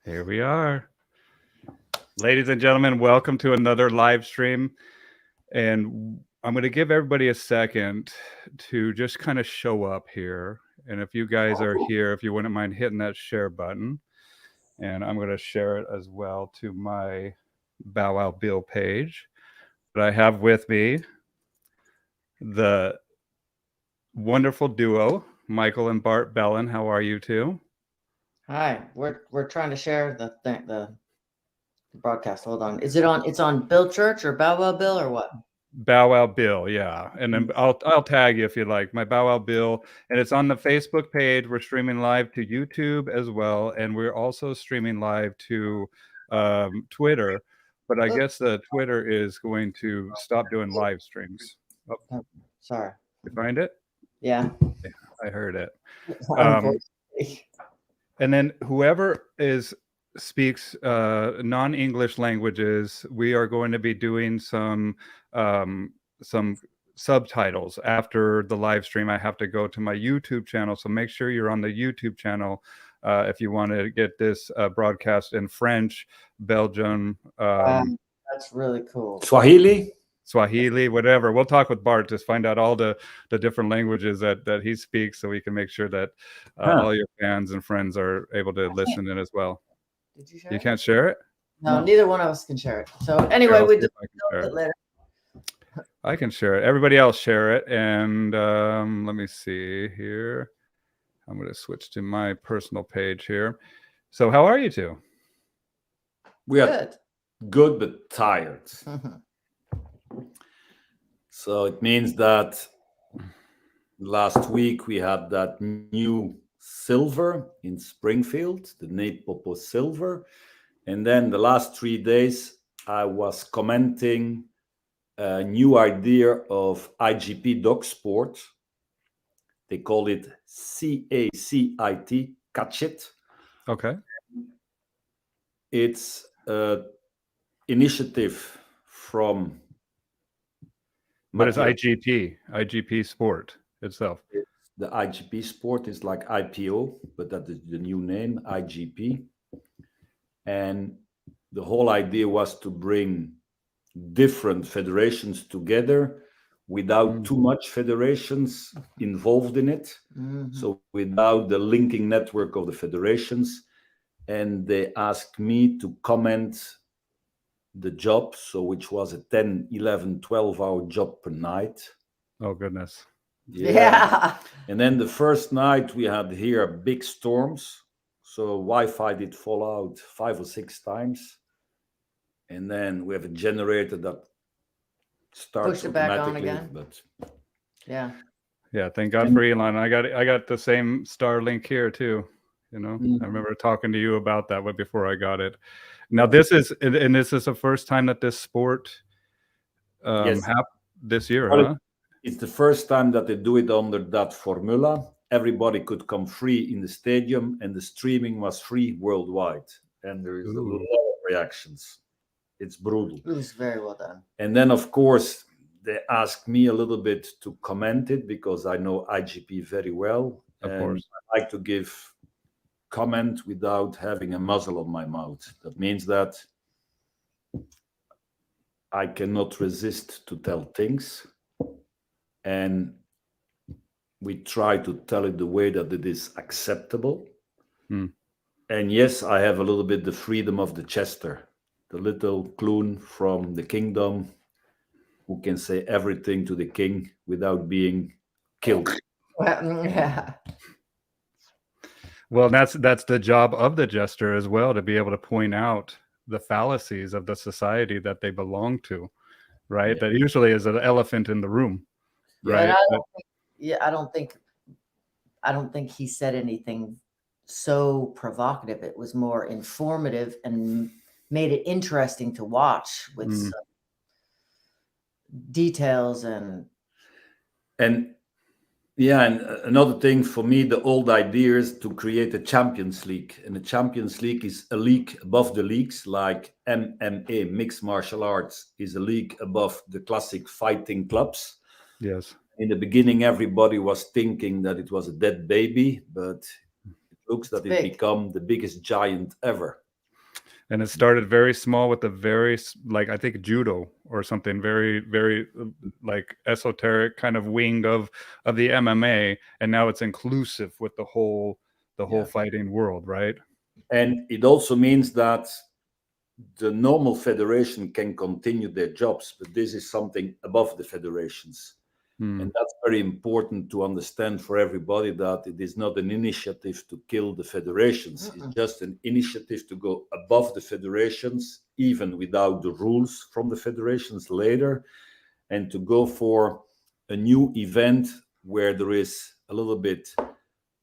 Here we are. Ladies and gentlemen, welcome to another live stream. And I'm going to give everybody a second to just kind of show up here. And if you guys are here, if you wouldn't mind hitting that share button. And I'm going to share it as well to my Bow Wow Bill page. But I have with me the wonderful duo, Michael and Bart Bellon. How are you two? Hi, we're trying to share the broadcast. Hold on. Is it on? It's on Bill Church or Bow Wow Bill or what? Bow Wow Bill, yeah, and then I'll tag you if you like. My Bow Wow Bill, and it's on the Facebook page. We're streaming live to YouTube as well, and we're also streaming live to Twitter. But I guess the Twitter is going to stop doing live streams. Oh, sorry. You find it? Yeah. I heard it. And then whoever speaks non-English languages, we are going to be doing some subtitles after the live stream. I have to go to my YouTube channel, so make sure you're on the YouTube channel if you want to get this broadcast in French, Belgian. That's really cool. Swahili, whatever. We'll talk with Bart to find out all the different languages that he speaks, so we can make sure that all your fans and friends are able to listen in as well. Did you share? You can't share it? No, neither one of us can share it. So anyway, we do it later. I can share it. Everybody else share it. And let me see here. I'm going to switch to my personal page here. So how are you two? We are good but tired. So it means that last week we had that new silver in Springfield, the Nepopo silver. And then the last 3 days, I was commenting a new idea of IGP dog sport. They call it CACIT, catch it. Okay. It's an initiative from... But it's IGP sport itself. The IGP sport is like IPO, but that is the new name, IGP. And the whole idea was to bring different federations together without too much federations involved in it. So without the linking network of the federations. And they asked me to comment the job, so which was a 10, 11, 12-hour job per night. Oh, goodness. Yeah. And then the first night we had here big storms. So Wi-Fi did fall out 5 or 6 times. And then we have a generator that starts push it back on automatically. again. But yeah, thank God for Elon. I got the same Starlink here too. You know, I remember talking to you about that before I got it. Now this is the first time that this sport happened this year, huh? It's the first time that they do it under that formula. Everybody could come free in the stadium, and the streaming was free worldwide. And there is a lot of reactions. It's brutal. It was very well done. And then, of course, they asked me a little bit to comment it because I know IGP very well. Of course. I like to give comment without having a muzzle on my mouth. That means that I cannot resist to tell things. And we try to tell it the way that it is acceptable. And yes, I have a little bit the freedom of the Chester, the little clown from the kingdom who can say everything to the king without being killed. Yeah. Well, that's the job of the jester as well, to be able to point out the fallacies of the society that they belong to, right? That usually is an elephant in the room, right? I don't think he said anything so provocative. It was more informative and made it interesting to watch with some details and yeah, and another thing for me, the old idea is to create a Champions League. And the Champions League is a league above the leagues, like MMA, mixed martial arts, is a league above the classic fighting clubs. Yes. In the beginning, everybody was thinking that it was a dead baby, but it looks that it become the biggest giant ever. And it started very small with a very, like, I think judo or something, very, very like esoteric kind of wing of the MMA. And now it's inclusive with the whole fighting world, right? And it also means that the normal federation can continue their jobs, but this is something above the federations. And that's very important to understand for everybody, that it is not an initiative to kill the federations. It's just an initiative to go above the federations, even without the rules from the federations later, and to go for a new event where there is a little bit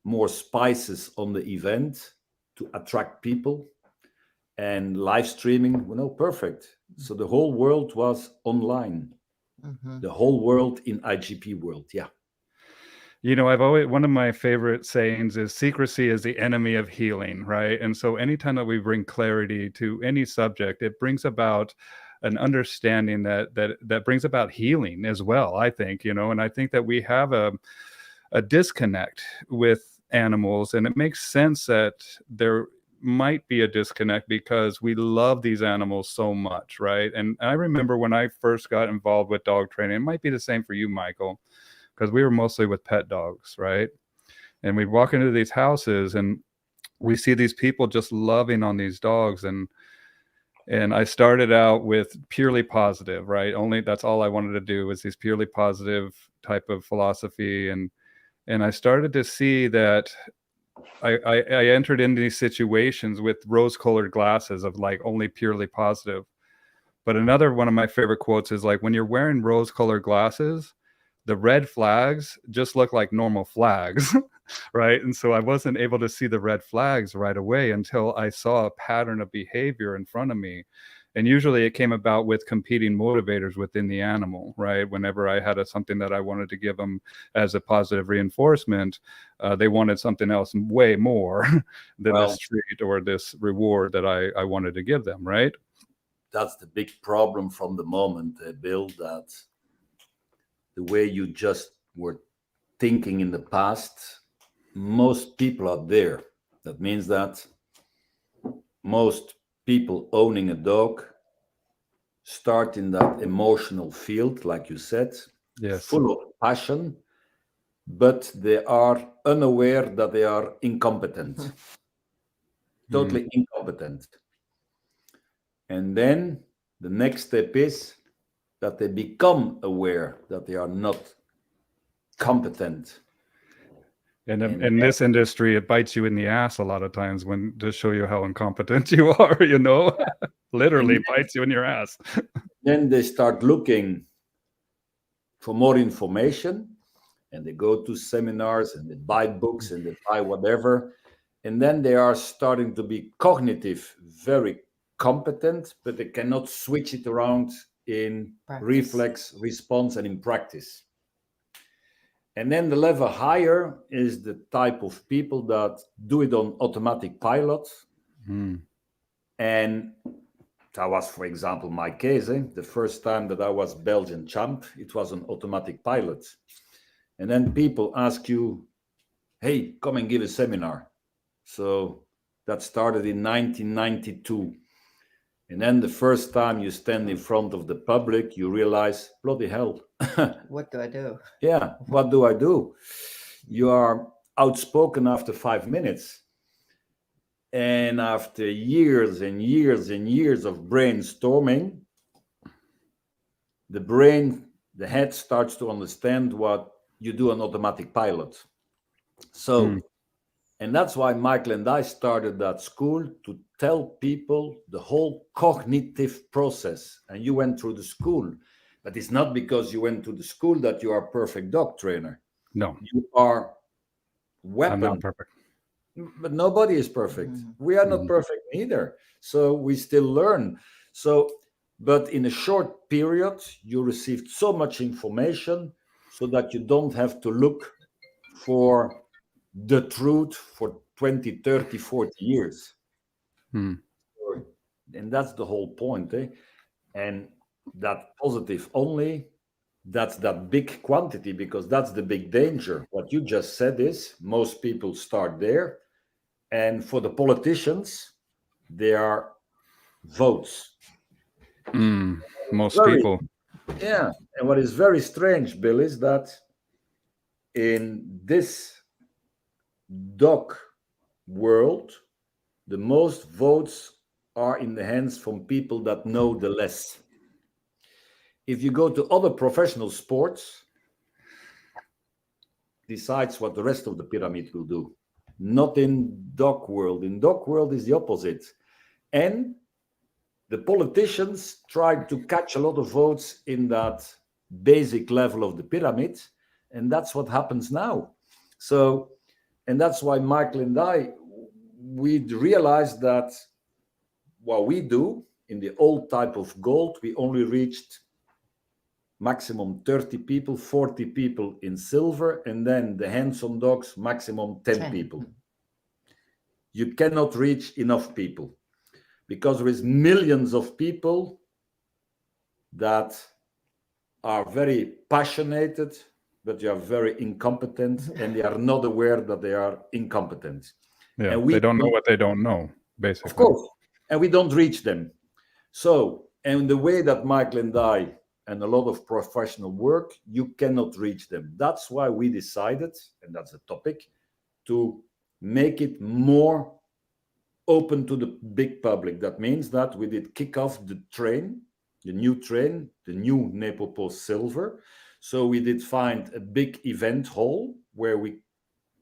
more spices on the event to attract people. And live streaming, perfect. So the whole world was online. The whole world in IGP world, yeah. I've always, one of my favorite sayings is secrecy is the enemy of healing, right? And so anytime that we bring clarity to any subject, it brings about an understanding that brings about healing as well, I think, and I think that we have a disconnect with animals, and it makes sense that there might be a disconnect because we love these animals so much, right? And I remember when I first got involved with dog training, it might be the same for you, Michael, because we were mostly with pet dogs, right? And we'd walk into these houses and we see these people just loving on these dogs. And I started out with purely positive, right? Only that's all I wanted to do was these purely positive type of philosophy. And I started to see that I entered into these situations with rose-colored glasses of like only purely positive. But another one of my favorite quotes is like, when you're wearing rose-colored glasses, the red flags just look like normal flags, right? And so I wasn't able to see the red flags right away until I saw a pattern of behavior in front of me. And usually it came about with competing motivators within the animal, right? Whenever I had something that I wanted to give them as a positive reinforcement, they wanted something else way more than this treat or this reward that I wanted to give them, right? That's the big problem from the moment, Bill, that the way you just were thinking in the past, most people are there. That means that most people owning a dog start in that emotional field, like you said, yes, full of passion, but they are unaware that they are incompetent, totally incompetent. And then the next step is that they become aware that they are not competent. And in this industry, it bites you in the ass a lot of times when to show you how incompetent you are, literally bites you in your ass. Then they start looking for more information, and they go to seminars and they buy books and they buy whatever. And then they are starting to be cognitive, very competent, but they cannot switch it around in reflex, response, and in practice. And then the level higher is the type of people that do it on automatic pilot. And that was, for example, my case. The first time that I was Belgian champ, it was an automatic pilot. And then people ask you, hey, come and give a seminar. So that started in 1992. And then the first time you stand in front of the public, you realize, bloody hell. What do I do? Yeah, what do I do? You are outspoken after 5 minutes. And after years and years and years of brainstorming, the head starts to understand what you do on automatic pilot. So, and that's why Michael and I started that school, to tell people the whole cognitive process. And you went through the school, but it's not because you went to the school that you are a perfect dog trainer. No, you are weapon. I'm not perfect. But nobody is perfect. We are not perfect either. So we still learn. So, but in a short period, you received so much information so that you don't have to look for the truth for 20, 30, 40 years. And that's the whole point. And that positive only, that's that big quantity, because that's the big danger. What you just said is most people start there. And for the politicians, they are votes. Most Very- people. Yeah. And what is very strange, Bill, is that in this dog world, the most votes are in the hands from people that know the less. If you go to other professional sports, decides what the rest of the pyramid will do. Not in dog world. In dog world is the opposite. And the politicians tried to catch a lot of votes in that basic level of the pyramid, and that's what happens now. So, and that's why Michael and I, we realized that what we do in the old type of gold, we only reached maximum 30 people, 40 people in silver, and then the hands-on dogs, maximum 10 people. You cannot reach enough people because there is millions of people that are very passionate, but they are very incompetent, and they are not aware that they are incompetent. Yeah, And they don't know what they don't know, basically. Of course, and we don't reach them. So, and the way that Michael and I and a lot of professional work, you cannot reach them. That's why we decided, and that's the topic, to make it more open to the big public. That means that we did kick off the train, the new Nepopo Silver. So we did find a big event hall where we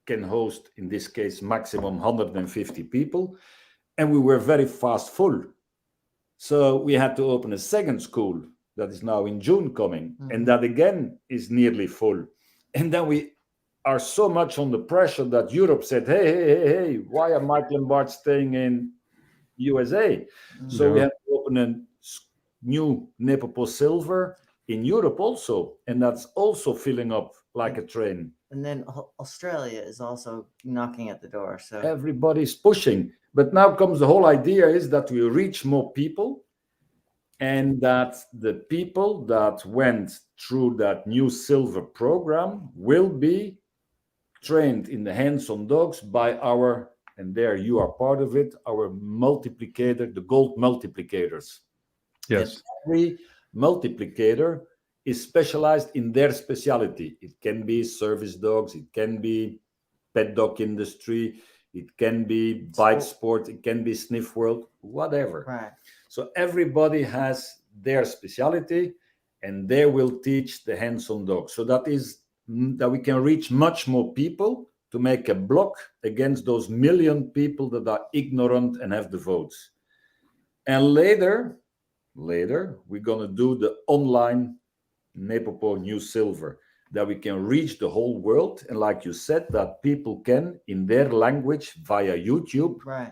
can host, in this case, maximum 150 people. And we were very fast full. So we had to open a second school that is now in June coming. And that again is nearly full. And then we are so much under pressure that Europe said, hey, why are Michael and Bart staying in USA? So we have to open a new Nepopo Silver in Europe also. And that's also filling up like a train. And then Australia is also knocking at the door. So everybody's pushing. But now comes the whole idea is that we reach more people, and that the people that went through that new silver program will be trained in the hands-on dogs by our, and there you are part of it, our multiplicator, the gold multiplicators. Yes. And every multiplicator is specialized in their specialty. It can be service dogs, it can be pet dog industry, it can be bite sport, it can be sniff world, whatever. right. So everybody has their specialty, and they will teach the hands-on dog. So that is that we can reach much more people to make a block against those million people that are ignorant and have the votes. And later we're gonna do the online Nepopo New Silver, that we can reach the whole world, and like you said, that people can in their language via YouTube, Right.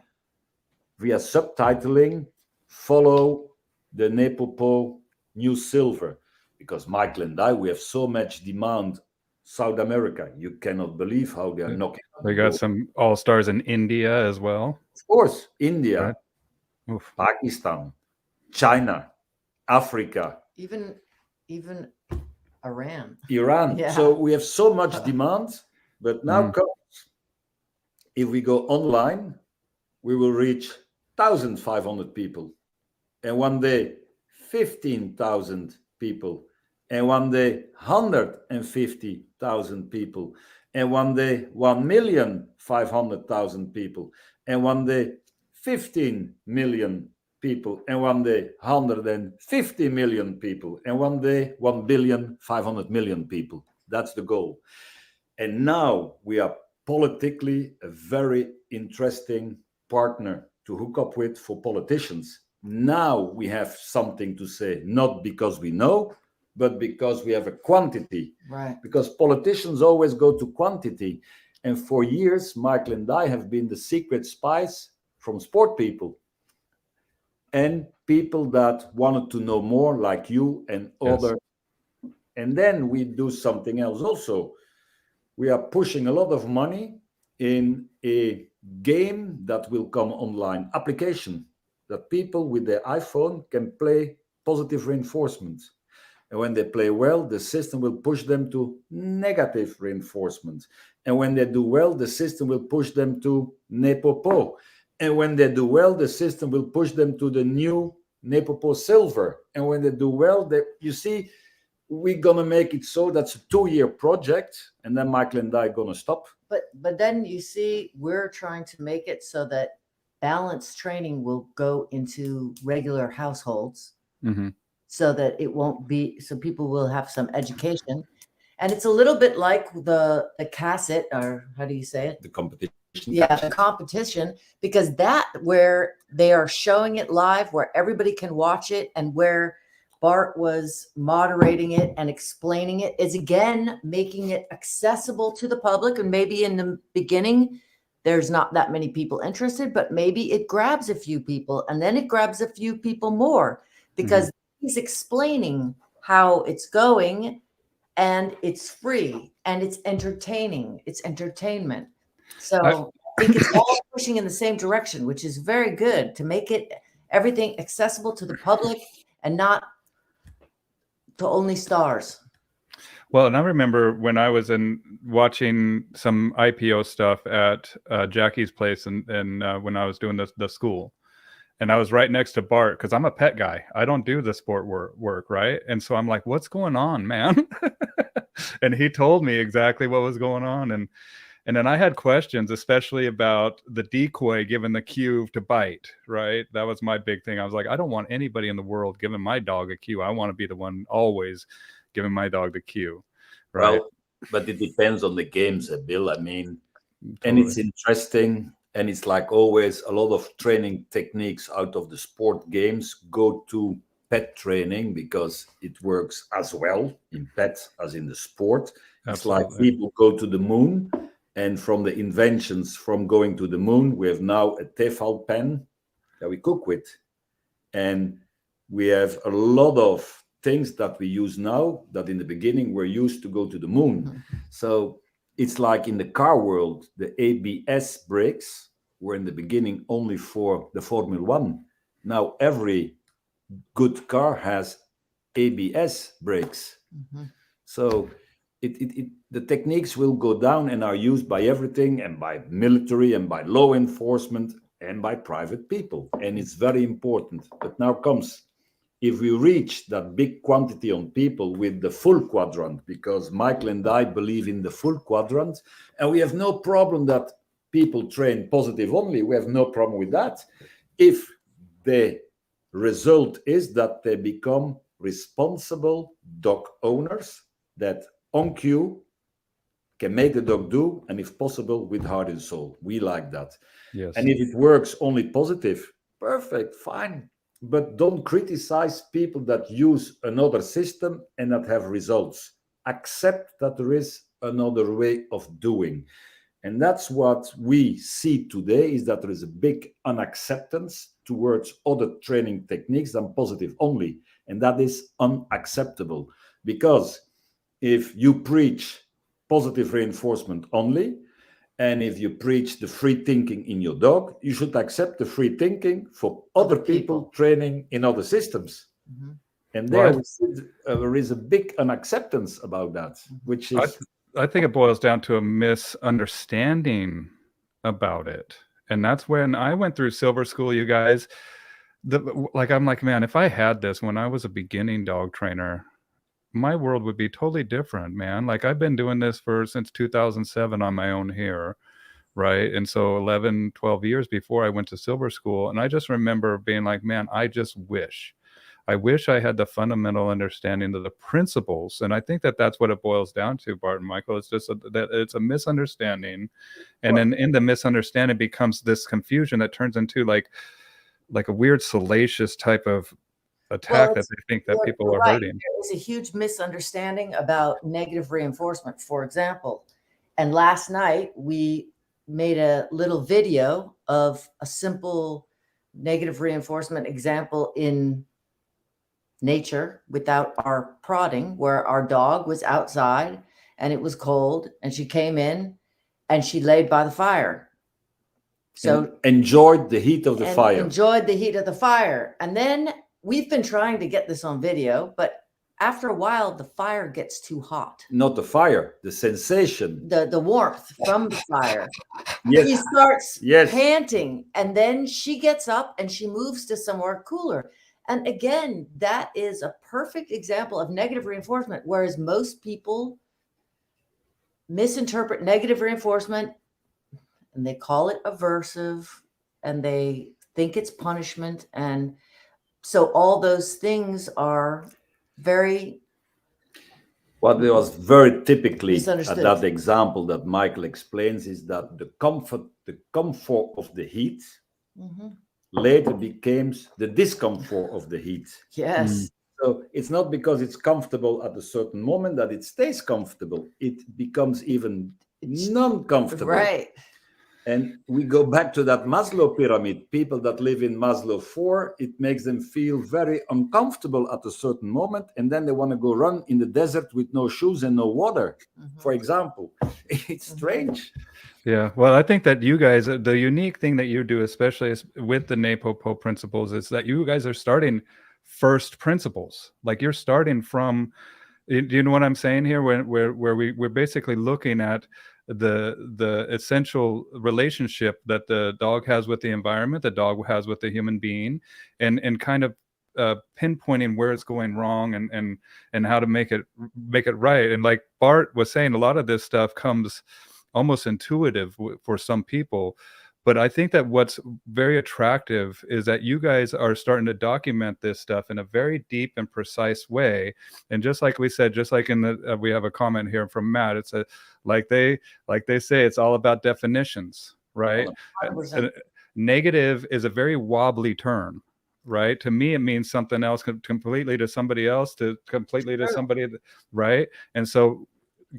via subtitling, follow the Nepopo New Silver. Because Michael and I, we have so much demand. South America, you cannot believe how they are knocking. They got some all-stars in India as well. Of course, India, Right. Pakistan, China, Africa, Even Iran. Iran. Yeah. So we have so much demand, but now comes, if we go online, we will reach 1,500 people, and one day 15,000 people, and one day 150,000 people, and one day 1,500,000 people, and one day 15 million people, and one day 150 million people, and one day 1,500,000,000 people. That's the goal. And now we are politically a very interesting partner to hook up with for politicians. Now we have something to say, not because we know, but because we have a quantity. Right. Because politicians always go to quantity. And for years, Michael and I have been the secret spies from sport people and people that wanted to know more, like you and other. And then we do something else also. We are pushing a lot of money in a game that will come online, application that people with their iPhone can play positive reinforcement. And when they play well, the system will push them to negative reinforcement. And when they do well, the system will push them to Nepopo. And when they do well, the system will push them to the new Nepopo Silver. And when they do well, you see, we're going to make it so that's a 2-year project. And then Michael and I are going to stop. But then you see, we're trying to make it so that balanced training will go into regular households, so that it won't be, so people will have some education. And it's a little bit like the cassette, or how do you say it? The competition. Yeah, the competition, because that where they are showing it live, where everybody can watch it, and where Bart was moderating it and explaining it, is again making it accessible to the public. And maybe in the beginning there's not that many people interested, but maybe it grabs a few people, and then it grabs a few people more, because he's explaining how it's going, and it's free, and it's entertaining, it's entertainment. So I think it's all pushing in the same direction, which is very good, to make it everything accessible to the public and not to only stars. Well, and I remember when I was watching some IPO stuff at Jackie's place, and when I was doing the school, and I was right next to Bart, because I'm a pet guy. I don't do the sport work, right? And so I'm like, what's going on, man? And he told me exactly what was going on. And then I had questions, especially about the decoy giving the cue to bite, right? That was my big thing. I was like, I don't want anybody in the world giving my dog a cue. I want to be the one always giving my dog the cue, right? Well, but it depends on the games, Bill. I mean, Totally. and it's interesting. And it's like always, a lot of training techniques out of the sport games go to pet training, because it works as well in pet as in the sport. It's like people go to the moon, and from the inventions from going to the moon, we have now a Tefal pen that we cook with. And we have a lot of things that we use now that in the beginning were used to go to the moon. So it's like in the car world, the ABS brakes were in the beginning only for the Formula One. Now every good car has ABS brakes. So the techniques will go down and are used by everything, and by military, and by law enforcement, and by private people. And it's very important. But now comes, if we reach that big quantity on people with the full quadrant, because Michael and I believe in the full quadrant, and we have no problem that people train positive only. We have no problem with that. If the result is that they become responsible dog owners that on cue can make the dog do, and if possible, with heart and soul. We like that. Yes. And if it works only positive, perfect, fine. But don't criticize people that use another system and that have results. Accept that there is another way of doing. And that's what we see today, is that there is a big unacceptance towards other training techniques than positive only. And that is unacceptable, because if you preach positive reinforcement only, and if you preach the free thinking in your dog, you should accept the free thinking for other people training in other systems. And there is a big unacceptance about that, which is... I think it boils down to a misunderstanding about it. And that's when I went through Silver School, you guys. I'm like, man, if I had this when I was a beginning dog trainer, my world would be totally different, man. Like, I've been doing this since 2007 on my own here, right? And so 11, 12 years before I went to Silver School. And I just remember being like, man, I wish I had the fundamental understanding of the principles. And I think that that's what it boils down to, Bart and Michael. It's just that it's a misunderstanding. And then in the misunderstanding becomes this confusion that turns into like a weird salacious type of attack that they think that people are hurting. There is a huge misunderstanding about negative reinforcement, for example. And last night we made a little video of a simple negative reinforcement example in nature without our prodding, where our dog was outside and it was cold, and she came in and she laid by the fire. So enjoyed the heat of the fire. Enjoyed the heat of the fire. And then we've been trying to get this on video, but after a while, the fire gets too hot. Not the fire, the sensation. The warmth from the fire. Yes. He starts Yes. panting, and then she gets up and she moves to somewhere cooler. And again, that is a perfect example of negative reinforcement, whereas most people misinterpret negative reinforcement and they call it aversive and they think it's punishment. And so all those things are very What was very typically at misunderstood. that example that Michael explains is that the comfort of the heat Mhm. later becomes the discomfort of the heat. Yes. So it's not because it's comfortable at a certain moment that it stays comfortable. It becomes even non-comfortable. Right. And we go back to that Maslow pyramid. People that live in Maslow 4, it makes them feel very uncomfortable at a certain moment. And then they want to go run in the desert with no shoes and no water, for example. It's strange. Yeah. Well, I think that you guys, the unique thing that you do, especially with the Nepopo principles, is that you guys are starting first principles. Like you're starting from, do you know what I'm saying here? Where we're basically looking at the essential relationship that the dog has with the environment, the dog has with the human being, and kind of pinpointing where it's going wrong and how to make it right. And like Bart was saying, a lot of this stuff comes almost intuitive for some people. But I think that what's very attractive is that you guys are starting to document this stuff in a very deep and precise way. And just like we said, just like in the, we have a comment here from Matt, it's like they say, it's all about definitions, right? 100%. Negative is a very wobbly term, right? To me, it means something else completely, to somebody else, to completely to somebody, right? And so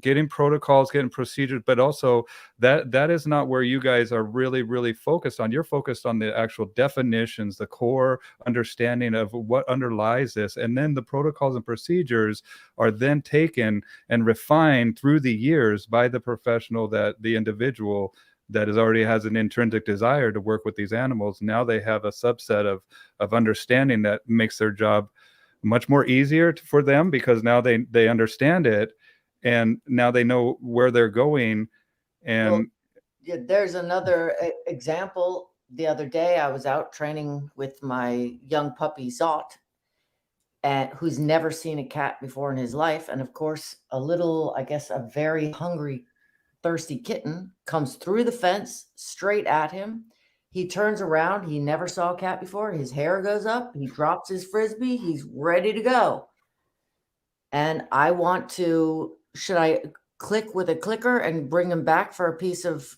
getting protocols, getting procedures, but also that is not where you guys are really focused on. You're focused on the actual definitions, the core understanding of what underlies this, and then the protocols and procedures are then taken and refined through the years by the professional, that the individual that already has an intrinsic desire to work with these animals. Now they have a subset of understanding that makes their job much more easier for them, because now they understand it. And now they know where they're going. And well, yeah, there's another example. The other day, I was out training with my young puppy Zot, and who's never seen a cat before in his life. And of course, a very hungry, thirsty kitten comes through the fence straight at him. He turns around. He never saw a cat before. His hair goes up. He drops his Frisbee. He's ready to go. And I want to, should I click with a clicker and bring him back for a piece of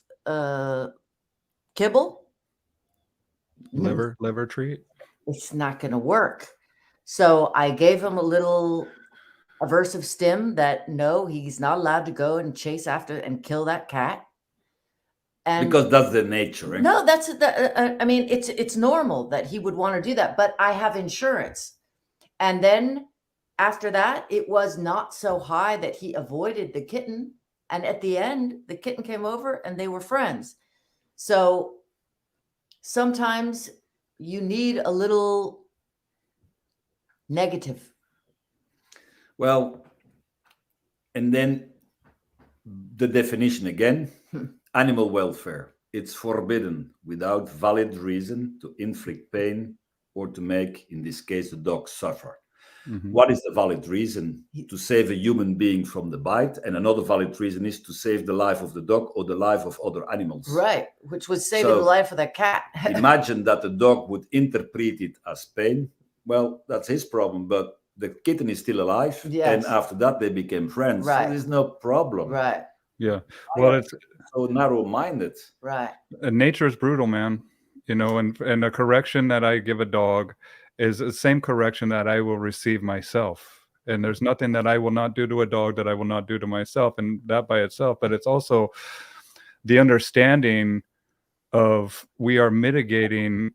kibble? liver treat? It's not going to work. So I gave him a little aversive stim that no, he's not allowed to go and chase after and kill that cat. And because that's the nature. Eh? no, that's I mean, it's normal that he would want to do that, but I have insurance. And then after that, it was not so high that he avoided the kitten. And at the end, the kitten came over and they were friends. So sometimes you need a little negative. Well, and then the definition again, animal welfare. It's forbidden without valid reason to inflict pain or to make, in this case, the dog suffer. Mm-hmm. What is the valid reason? To save a human being from the bite, and another valid reason is to save the life of the dog or the life of other animals. Right, which was saving the life of that cat. Imagine that the dog would interpret it as pain. Well, that's his problem, but the kitten is still alive, yes. And after that they became friends. Right. So there's no problem. Right. Yeah. Well, it's so narrow-minded. Right. Nature is brutal, man. You know, and a correction that I give a dog is the same correction that I will receive myself. And there's nothing that I will not do to a dog that I will not do to myself, and that by itself. But it's also the understanding of we are mitigating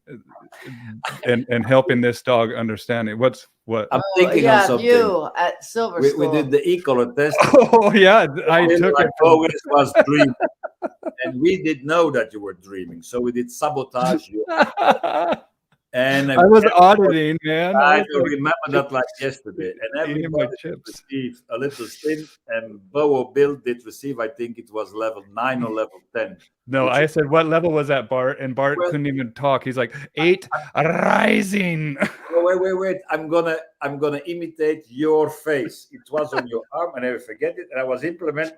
and helping this dog understand it. What? I'm thinking of something. You at Silver School. We did the e-color test. Oh yeah, I took it. Oh, it was dreaming, and we did know that you were dreaming, so we did sabotage you. And I was auditing, man. I was don't remember that like yesterday. And eating my everybody did chips. receive a little stint, and Bo Bill did receive, I think it was level 9 or level 10. No, which I is- said, what level was that, Bart? And Bart Well- couldn't even talk. He's like, 8 rising. Oh, wait. I'm gonna imitate your face. It was on your arm, and I never forget it. And I was implementing.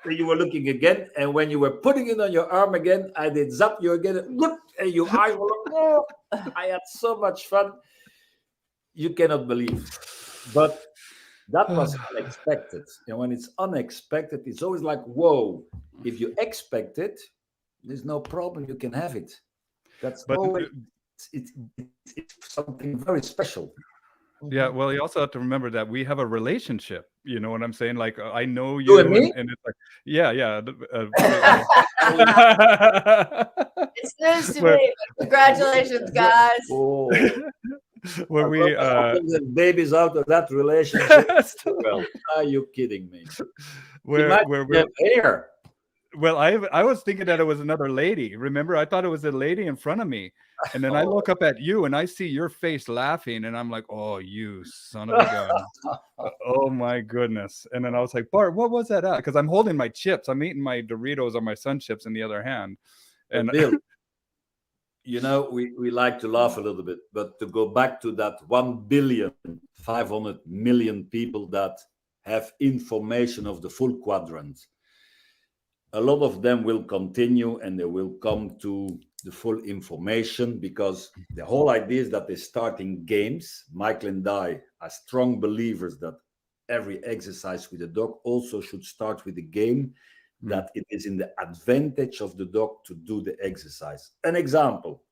You were looking again, and when you were putting it on your arm again, I did zap you again, and your eyes were like, oh, I had so much fun. You cannot believe. But that was unexpected. And when it's unexpected, it's always like, whoa. If you expect it, there's no problem. You can have it. That's But always it's something very special. yeah, well, you also have to remember that we have a relationship. You know what I'm saying? Like, I know You you, and me? and it's like, yeah. It's news to Where- me. Congratulations, guys. Oh, Where we, babies out of that relationship. Well, are you kidding me? where we, Here. well, I was thinking that it was another lady. Remember, I thought it was a lady in front of me, and then I look up at you and I see your face laughing, and I'm like, oh, you son of a gun. Oh my goodness. And then I was like, Bart, what was that at? Because I'm holding my chips. I'm eating my Doritos or my Sun Chips in the other hand. And Bill, you know, we like to laugh a little bit, but to go back to that 1,500,000,000 people that have information of the full quadrant, a lot of them will continue and they will come to the full information, because the whole idea is that they're starting games. Michael and I are strong believers that every exercise with a dog also should start with a game, that it is in the advantage of the dog to do the exercise. An example,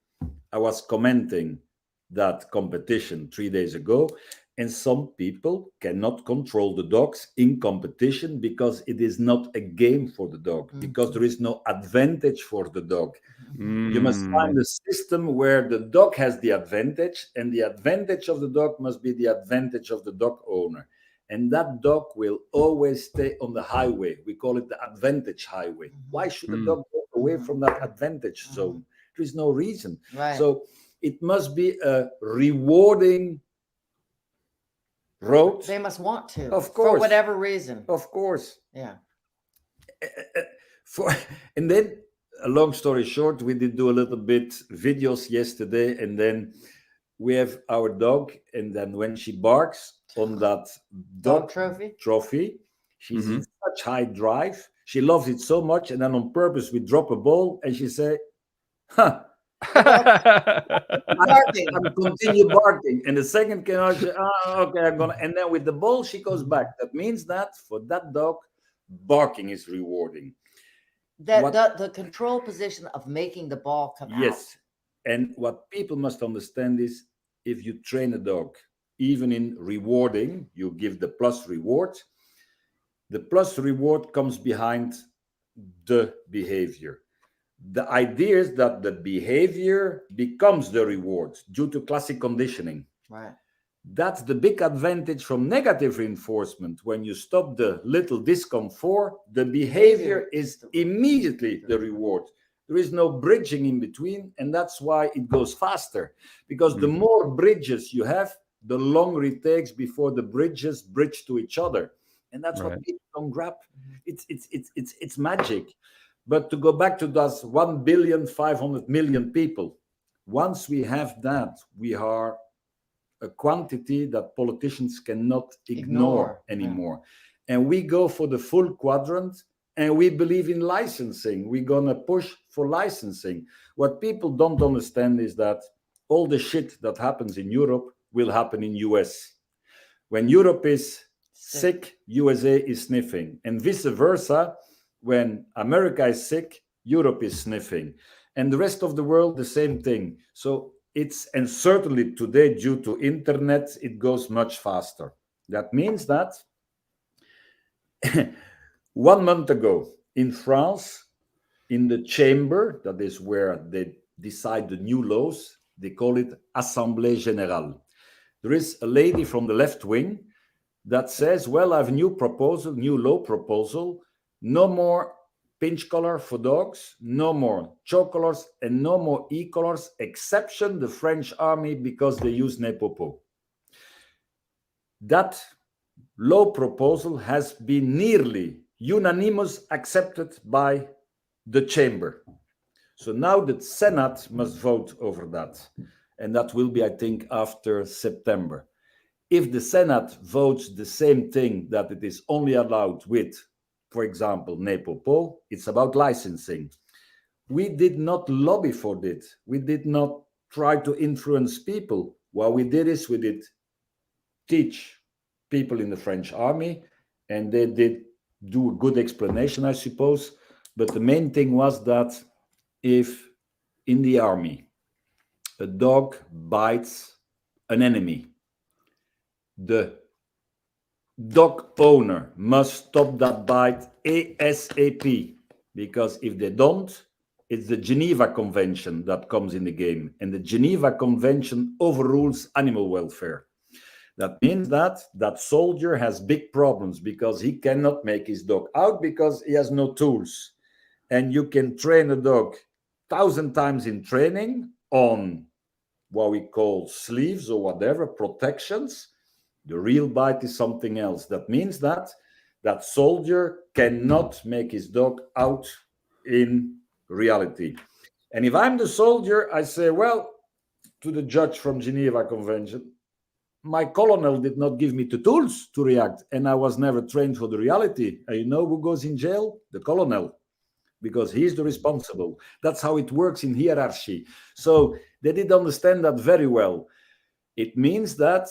I was commenting that competition 3 days ago, and some people cannot control the dogs in competition because it is not a game for the dog, because there is no advantage for the dog. You must find a system where the dog has the advantage, and the advantage of the dog must be the advantage of the dog owner. And that dog will always stay on the highway. We call it the advantage highway. Why should the dog go away from that advantage zone? There is no reason. Right. So it must be a rewarding road. They must want to, Of for course. whatever reason. Of course. Yeah. And then, a long story short, we did do a little bit videos yesterday, and then we have our dog, and then when she barks on that Dog dog trophy. she's in such high drive. She loves it so much, and then on purpose we drop a ball, and she say, "Huh." Barking. I'm continue barking, and the second can also, okay, I'm gonna. And then with the ball, she goes back. That means that for that dog, barking is rewarding. That the control position of making the ball come out. Yes, and what people must understand is, if you train a dog, even in rewarding, you give the plus reward. The plus reward comes behind the behavior. The idea is that the behavior becomes the reward due to classic conditioning. Right. That's the big advantage from negative reinforcement. When you stop the little discomfort, the behavior is immediately the reward. There is no bridging in between, and that's why it goes faster. Because the more bridges you have, the longer it takes before the bridges bridge to each other. And that's what people don't grab. It's magic. But to go back to those 1,500,000,000 people, once we have that, we are a quantity that politicians cannot ignore anymore. And we go for the full quadrant, and we believe in licensing. We're going to push for licensing. What people don't understand is that all the shit that happens in Europe will happen in US. When Europe is sick, USA is sniffing, and vice versa. When America is sick, Europe is sniffing, and the rest of the world, the same thing. So and certainly today, due to internet, it goes much faster. That means that 1 month ago in France, in the chamber, that is where they decide the new laws, they call it Assemblée Générale. There is a lady from the left wing that says, well, I have a new proposal, new law proposal, no more pinch collar for dogs, no more choke collars, and no more e-collars, exception the French army because they use Nepopo. That law proposal has been nearly unanimous accepted by the chamber. So now the Senate must vote over that. And that will be, I think, after September. If the Senate votes the same thing, that it is only allowed with, for example, Nepopo, it's about licensing. We did not lobby for it. We did not try to influence people. What we did is we did teach people in the French army, and they did do a good explanation, I suppose. But the main thing was that if in the army a dog bites an enemy, the dog owner must stop that bite ASAP, because if they don't, it's the Geneva Convention that comes in the game, and the Geneva Convention overrules animal welfare. That means that that soldier has big problems because he cannot make his dog out because he has no tools. And you can train a dog 1,000 times in training on what we call sleeves or whatever, protections. The real bite is something else. That means that that soldier cannot make his dog out in reality. And if I'm the soldier, I say, well, to the judge from Geneva Convention, my colonel did not give me the tools to react, and I was never trained for the reality. And you know who goes in jail? The colonel, because he's the responsible. That's how it works in hierarchy. So they did understand that very well. It means that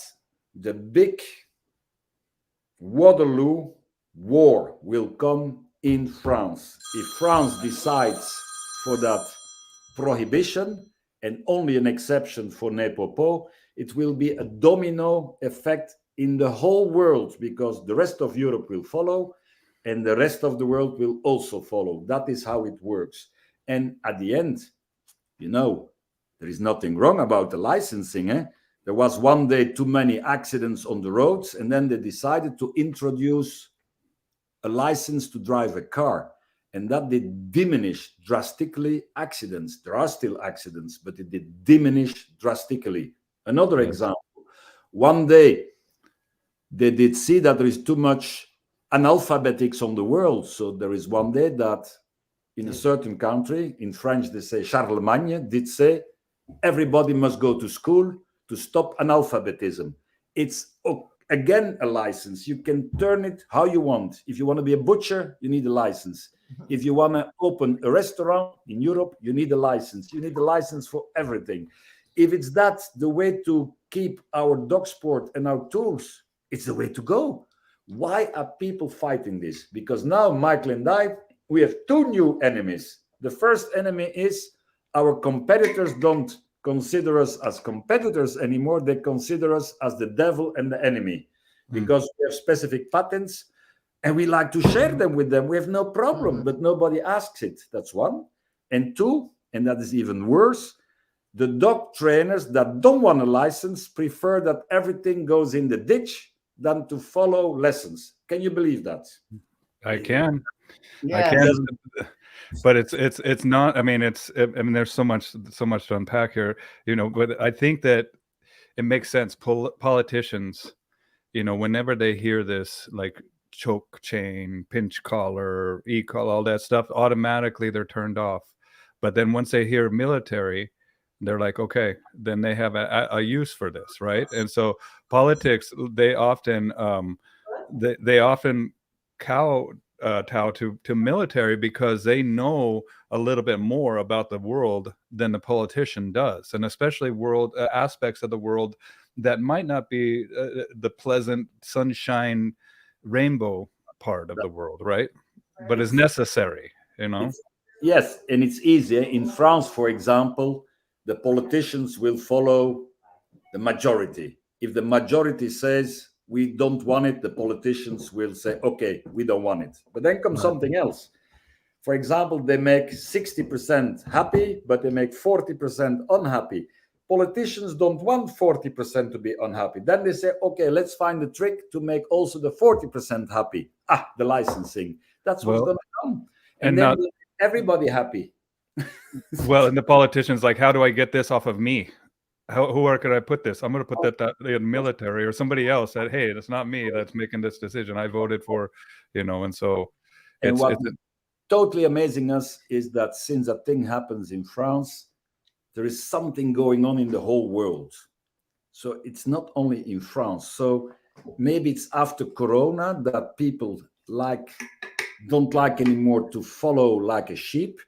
the big Waterloo war will come in France. If France decides for that prohibition and only an exception for Nepopo, it will be a domino effect in the whole world, because the rest of Europe will follow and the rest of the world will also follow. That is how it works. And at the end, you know, there is nothing wrong about the licensing. There was one day too many accidents on the roads, and then they decided to introduce a license to drive a car. And that did diminish drastically accidents. There are still accidents, but it did diminish drastically. Another example, one day they did see that there is too much analphabetics on the world. So there is one day that in a certain country, in French they say Charlemagne, did say everybody must go to school to stop analphabetism. It's again a license. You can turn it how you want. If you want to be a butcher, you need a license. If you want to open a restaurant in Europe, you need a license. You need a license for everything. If it's that the way to keep our dog sport and our tools, it's the way to go. Why are people fighting this? Because now, Michael and I, we have two new enemies. The first enemy is our competitors don't consider us as competitors anymore. They consider us as the devil and the enemy, because we have specific patents and we like to share them with them. We have no problem, but nobody asks it. That's one. And two, and that is even worse, the dog trainers that don't want a license prefer that everything goes in the ditch than to follow lessons. Can you believe that? I can. Yes. I can. But it's not. I mean, there's so much to unpack here, you know. But I think that it makes sense. Politicians, you know, whenever they hear this, like choke chain, pinch collar, e-collar, all that stuff, automatically they're turned off. But then once they hear military, they're like, okay, then they have a use for this, right? And so politics, they often kowtow to military because they know a little bit more about the world than the politician does, and especially world aspects of the world that might not be the pleasant sunshine rainbow part of the world, right? But is necessary, you know. Yes, and it's easier. In France, for example, the politicians will follow the majority. If the majority says we don't want it, the politicians will say, okay, we don't want it. But then comes something else. For example, they make 60% happy, but they make 40% unhappy. Politicians don't want 40% to be unhappy. Then they say, okay, let's find a trick to make also the 40% happy. The licensing. That's what's going to come. And not then everybody happy. well, and the politicians like, how do I get this off of me? Where could I put this? I'm going to put that in the military or somebody else that, hey, it's not me that's making this decision. I voted for, and so And it's what totally amazing us is that since that thing happens in France, there is something going on in the whole world. So it's not only in France. So maybe it's after Corona that people don't like anymore to follow like a sheep.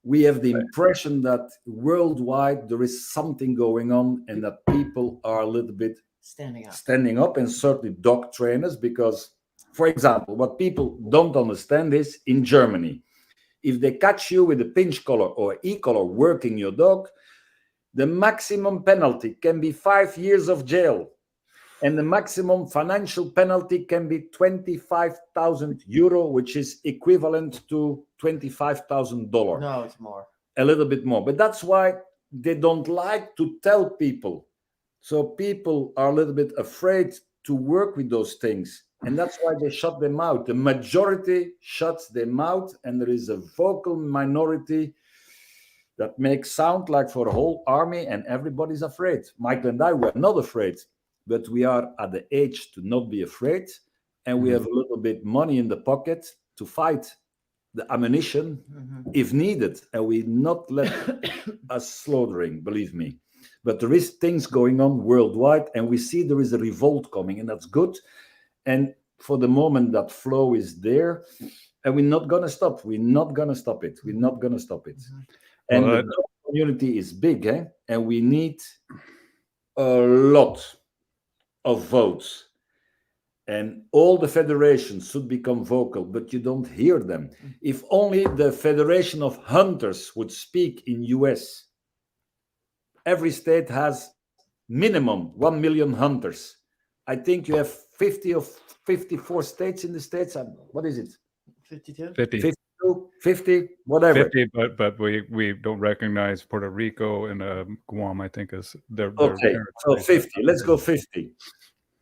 We have the impression that worldwide there is something going on and that people are a little bit standing up, and certainly dog trainers, because, for example, what people don't understand is in Germany, if they catch you with a pinch collar or e-collar working your dog, the maximum penalty can be 5 years of jail. And the maximum financial penalty can be 25,000 euro, which is equivalent to $25,000. No, it's more. A little bit more. But that's why they don't like to tell people. So people are a little bit afraid to work with those things. And that's why they shut them out. The majority shuts them out, and there is a vocal minority that makes sound like for a whole army, and everybody's afraid. Michael and I were not afraid. But we are at the age to not be afraid, and we have a little bit money in the pocket to fight the ammunition if needed, and we not let us slaughtering, believe me. But there is things going on worldwide, and we see there is a revolt coming, and that's good. And for the moment, that flow is there, and we're not going to stop. We're not going to stop it. We're not going to stop it. And the dog community is big, and we need a lot of votes, and all the federations should become vocal, but you don't hear them. If only the Federation of Hunters would speak in US. Every state has minimum 1 million hunters. I think you have 50 or 54 states in the States. What is it? 52? 50. 52, 50, whatever. 50, but we don't recognize Puerto Rico and Guam, I think, is their Okay, so 50. Let's go 50.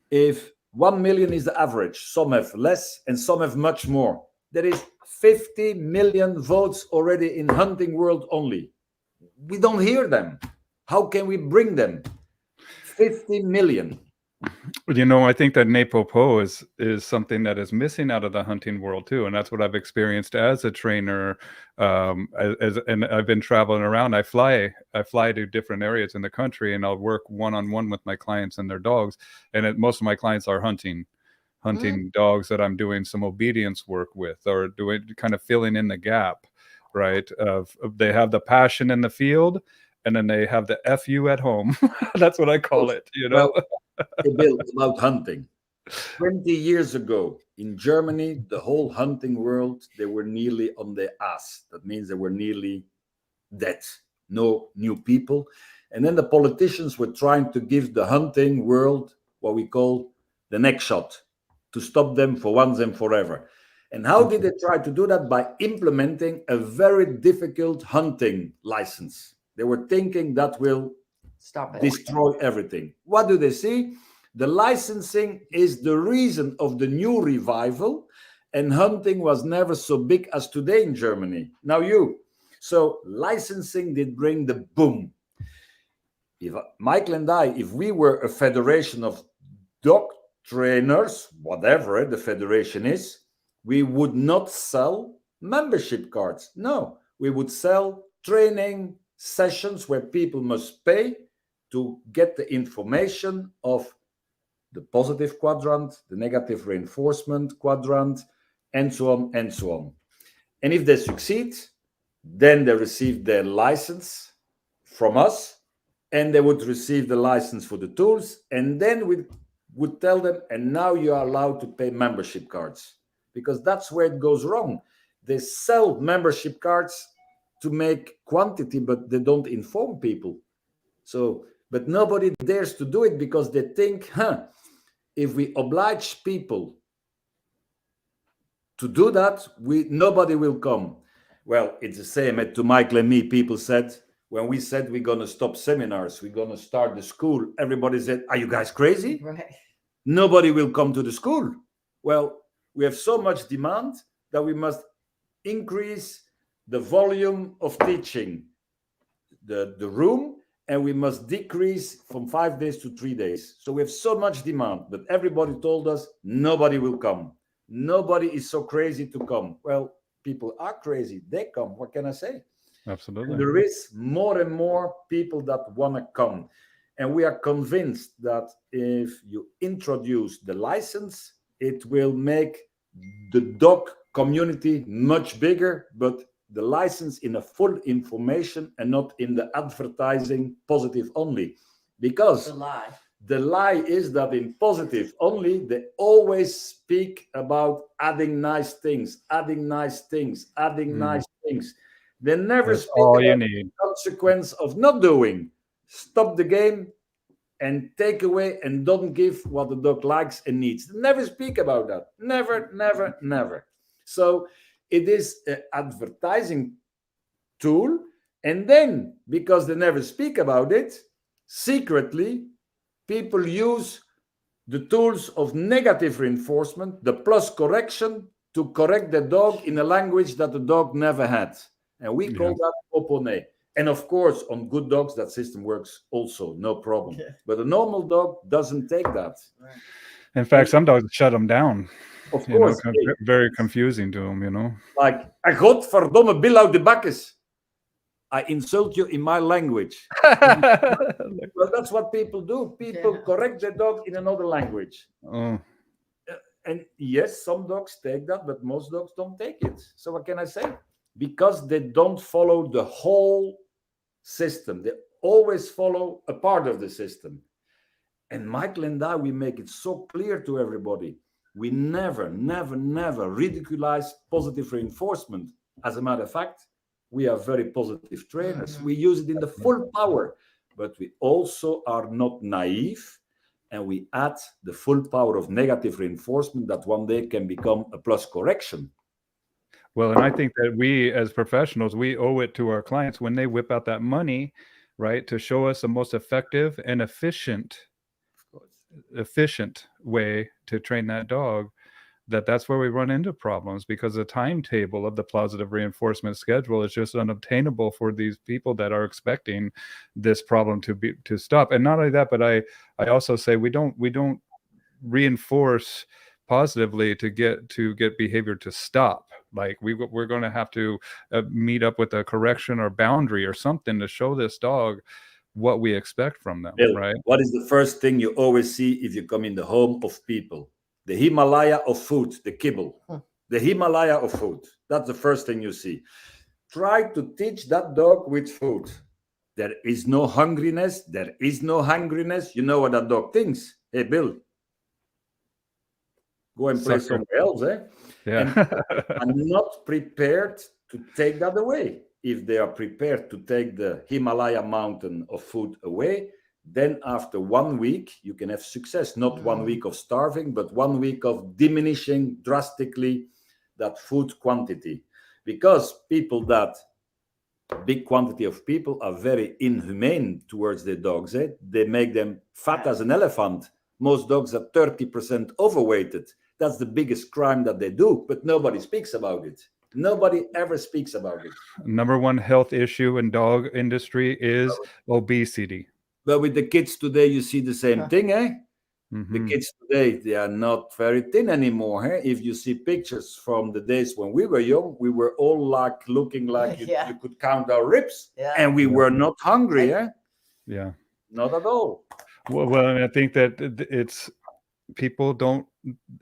If 1 million is the average, some have less and some have much more. There is 50 million votes already in hunting world only. We don't hear them. How can we bring them? 50 million. I think that Nepopo is something that is missing out of the hunting world too, and that's what I've experienced as a trainer. And I've been traveling around. I fly to different areas in the country, and I'll work one-on-one with my clients and their dogs. And most of my clients are hunting dogs that I'm doing some obedience work with, or doing kind of filling in the gap, right? They have the passion in the field, and then they have the FU at home. That's what I call it, Well, about hunting. 20 years ago in Germany, the whole hunting world, they were nearly on their ass. That means they were nearly dead. No new people. And then the politicians were trying to give the hunting world what we call the neck shot, to stop them for once and forever. And how did they try to do that? By implementing a very difficult hunting license. They were thinking that will destroy everything. What do they see? The licensing is the reason of the new revival, and hunting was never so big as today in Germany. So licensing did bring the boom. If Michael and I, if we were a federation of dog trainers, whatever the federation is, we would not sell membership cards. No, we would sell training sessions where people must pay to get the information of the positive quadrant, the negative reinforcement quadrant, and so on and so on. And if they succeed, then they receive their license from us, and they would receive the license for the tools, and then we would tell them, and now you are allowed to pay membership cards, because that's where it goes wrong. They sell membership cards to make quantity, but they don't inform people. But nobody dares to do it because they think, if we oblige people to do that, nobody will come. Well, it's the same to Michael and me. People said, when we said we're going to stop seminars, we're going to start the school, everybody said, are you guys crazy? Right. Nobody will come to the school. Well, we have so much demand that we must increase the volume of teaching, the room, and we must decrease from 5 days to 3 days. So we have so much demand, but everybody told us nobody will come. Nobody is so crazy to come. Well, people are crazy. They come. What can I say? Absolutely. And there is more and more people that want to come. And we are convinced that if you introduce the license, it will make the dog community much bigger, but the license in a full information and not in the advertising positive only. Because the lie is that in positive only, they always speak about adding nice things, adding nice things, adding nice things. They never That's speak all you about need. the consequence of not doing. Stop the game and take away and don't give what the dog likes and needs. They never speak about that. Never, never, never. So it is an advertising tool. And then, because they never speak about it, secretly, people use the tools of negative reinforcement, the plus correction, to correct the dog in a language that the dog never had. And we call that opone. And of course, on good dogs, that system works also, no problem. But a normal dog doesn't take that. In fact, some dogs shut them down. Of course. Very confusing to them, you know. Like, godverdomme bil uit de bakkes. I insult you in my language. Well, that's what people do. People correct their dog in another language. Oh. And yes, some dogs take that, but most dogs don't take it. So what can I say? Because they don't follow the whole system. They always follow a part of the system. And Michael and I, we make it so clear to everybody. We never, never, never ridiculize positive reinforcement. As a matter of fact, we are very positive trainers. We use it in the full power, but we also are not naive, and we add the full power of negative reinforcement that one day can become a plus correction. Well, and I think that we as professionals, we owe it to our clients when they whip out that money, right, to show us the most effective and efficient way to train that dog, that's where we run into problems, because the timetable of the positive reinforcement schedule is just unobtainable for these people that are expecting this problem to stop. And not only that, but I also say we don't reinforce positively to get behavior to stop. Like we're going to have to meet up with a correction or boundary or something to show this dog what we expect from them. Bill, right? What is the first thing you always see if you come in the home of people? The Himalaya of food, the kibble. The Himalaya of food. That's the first thing you see. Try to teach that dog with food. There is no hungriness. There is no hungriness. You know what that dog thinks? Hey, Bill, go and play somewhere else, eh? Yeah. And I'm not prepared to take that away. If they are prepared to take the Himalaya mountain of food away, then after 1 week, you can have success. Not 1 week of starving, but 1 week of diminishing drastically that food quantity. Because people that, big quantity of people are very inhumane towards their dogs. Eh? They make them fat as an elephant. Most dogs are 30% overweighted. That's the biggest crime that they do, but nobody speaks about it. Nobody ever speaks about it. Number one health issue in dog industry is obesity. But with the kids today, you see the same thing, eh? The kids today, they are not very thin anymore. Eh? If you see pictures from the days when we were young, we were all like looking like you could count our ribs, and we were not hungry. Eh? Yeah, not at all. Well, and I think that it's people don't.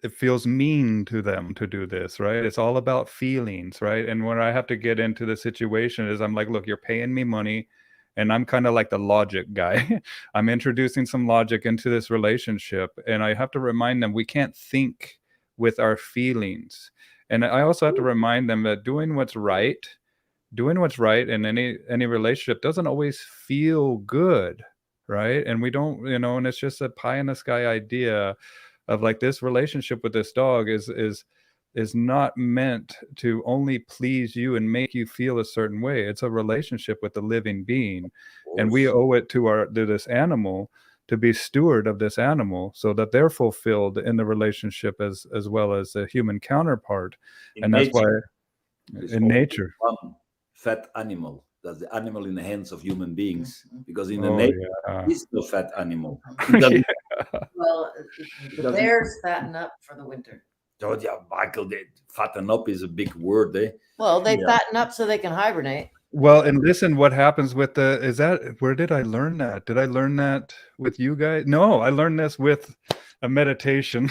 It feels mean to them to do this, right? It's all about feelings, right? And when I have to get into the situation, is I'm like, look, you're paying me money. And I'm kind of like the logic guy. I'm introducing some logic into this relationship. And I have to remind them we can't think with our feelings. And I also have to remind them that doing what's right in any relationship doesn't always feel good, right? And we don't, and it's just a pie in the sky idea of like this relationship with this dog is not meant to only please you and make you feel a certain way. It's a relationship with a living being, and we owe it to this animal to be steward of this animal so that they're fulfilled in the relationship as well as a human counterpart. And that's why There's in only nature. one fat animal. That's the animal in the hands of human beings. Because in the Oh nature, yeah. there is no fat animal. Well, the doesn't- bears fatten up for the winter. Oh, yeah, Michael, fatten up is a big word, eh? Well, they Yeah. fatten up so they can hibernate. Well, and listen, what happens with where did I learn that? Did I learn that with you guys? No, I learned this with a meditation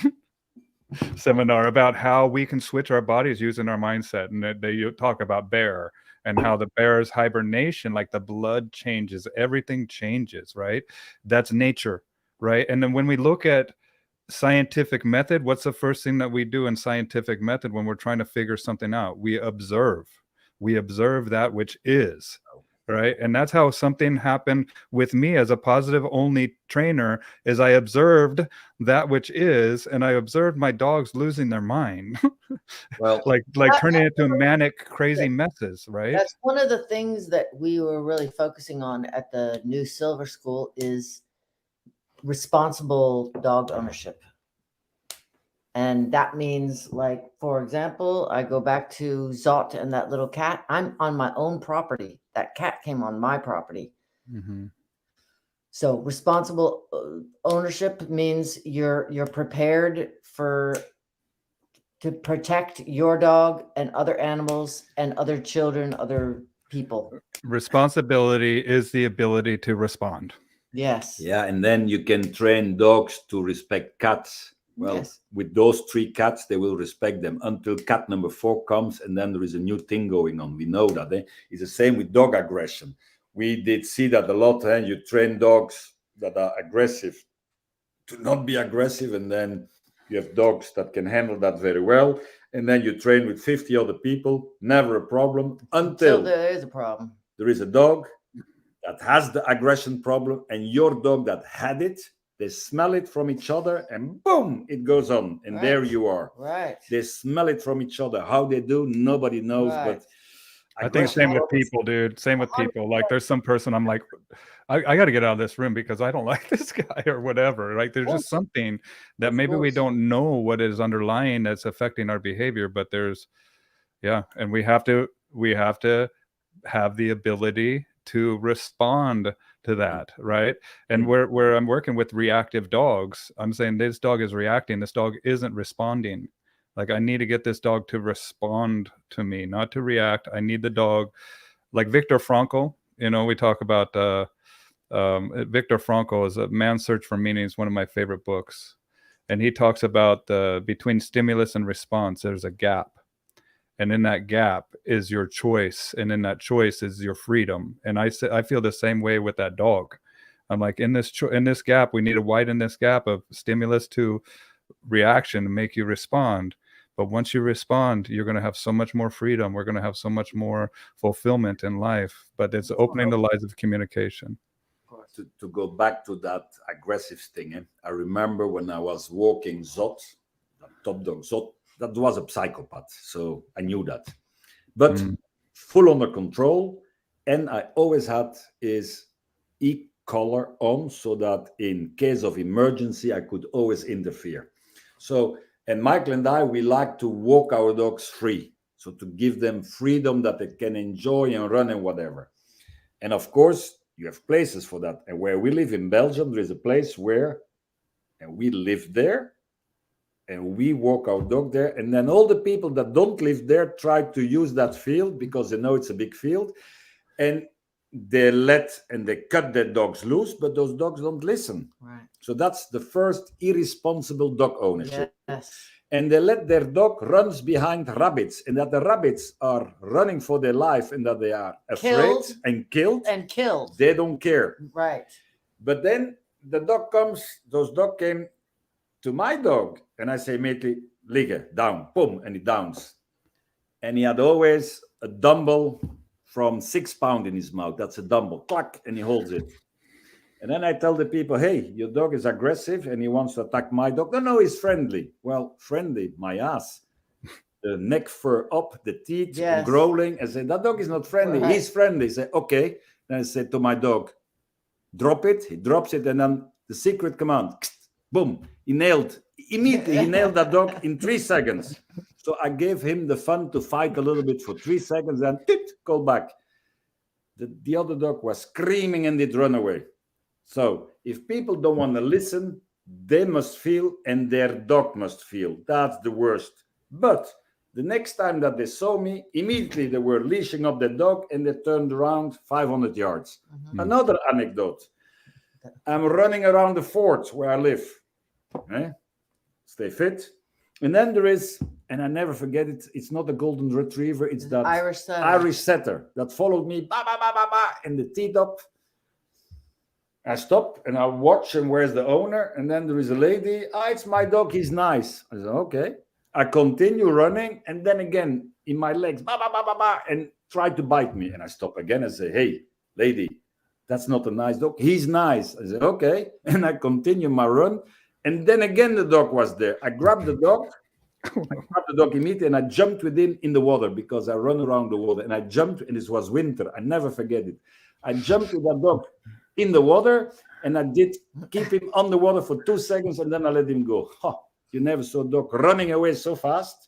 seminar about how we can switch our bodies using our mindset. And they talk about bear and how the bear's hibernation, like the blood changes, everything changes, right? That's nature, right? And then when we look at scientific method, what's the first thing that we do in scientific method when we're trying to figure something out? We observe that which is, right? And that's how something happened with me as a positive only trainer, is I observed that which is, and I observed my dogs losing their mind. Well, like turning into manic crazy messes, right? That's one of the things that we were really focusing on at the new Silver School is responsible dog ownership. And that means, like, for example, I go back to Zot and that little cat. I'm on my own property. That cat came on my property. Mm-hmm. So responsible ownership means you're prepared to protect your dog and other animals and other children, other people. Responsibility is the ability to respond. Yes. yeah, and then you can train dogs to respect cats. Well, Yes. with those 3 cats, they will respect them until cat number 4 comes, and then there is a new thing going on. We know that. It's the same with dog aggression. We did see that a lot. You train dogs that are aggressive to not be aggressive, and then you have dogs that can handle that very well. And then you train with 50 other people, never a problem, until there is a problem. there is a dog that has the aggression problem, and your dog that had it. They smell it from each other, and boom, it goes on. And there Right. you are. Right. They smell it from each other. How they do, nobody knows. Right. But I think same with people, dude. Same with people. Like there's some person I'm like, I got to get out of this room because I don't like this guy or whatever. Like there's just something that maybe we don't know what is underlying that's affecting our behavior, but there's, yeah. And we have to have the ability to respond to that, right? And where I'm working with reactive dogs, I'm saying this dog is reacting, this dog isn't responding. Like I need to get this dog to respond to me, not to react. I need the dog, like Viktor Frankl, we talk about Viktor Frankl is A Man's Search for Meaning. Is one of my favorite books. And he talks about between stimulus and response, there's a gap. And in that gap is your choice. And in that choice is your freedom. And I feel the same way with that dog. I'm like, in this gap, we need to widen this gap of stimulus to reaction to make you respond. But once you respond, you're going to have so much more freedom. We're going to have so much more fulfillment in life. But it's opening the lines of communication. To go back to that aggressive thing, I remember when I was walking Zot, that top dog Zot, that was a psychopath, so I knew that. But full under control, and I always had his e-collar on so that in case of emergency, I could always interfere. So, and Michael and I, we like to walk our dogs free, so to give them freedom that they can enjoy and run and whatever. And of course, you have places for that. And where we live in Belgium, there is a place where, and we live there, and we walk our dog there. And then all the people that don't live there try to use that field because they know it's a big field. And they cut their dogs loose, but those dogs don't listen. Right. So that's the first irresponsible dog ownership. Yes. And they let their dog runs behind rabbits, and that the rabbits are running for their life and that they are afraid and killed. They don't care. Right. But then those dog came to my dog, and I say immediately, liggen, down, boom, and he downs. And he had always a dumbbell from 6 pounds in his mouth. That's a dumbbell, clack, and he holds it. And then I tell the people, hey, your dog is aggressive and he wants to attack my dog. No, he's friendly. Well, friendly, my ass. The neck fur up, the teeth growling. I say, that dog is not friendly. Right. He's friendly. I say, okay. Then I say to my dog, drop it. He drops it. And then the secret command, boom, he nailed. Immediately, he nailed that dog in 3 seconds. So I gave him the fun to fight a little bit for 3 seconds and go back. The other dog was screaming and did run away. So if people don't want to listen, they must feel and their dog must feel. That's the worst. But the next time that they saw me, immediately they were leashing up the dog and they turned around 500 yards. Mhm. Another anecdote. I'm running around the fort where I live. Stay fit. And then there is, and I never forget it, it's not a golden retriever, it's that Irish setter that followed me, and the teeth up. I stop and I watch and where's the owner? And then there is a lady, it's my dog, he's nice. I said, okay. I continue running and then again in my legs, and try to bite me. And I stop again and say, hey, lady, that's not a nice dog. He's nice. I said, okay. And I continue my run. And then again, the dog was there. I grabbed the dog. Immediately and I jumped with him in the water because I run around the water. And I jumped and it was winter. I never forget it. I jumped with that dog in the water and I did keep him on the water for 2 seconds and then I let him go. You never saw a dog running away so fast.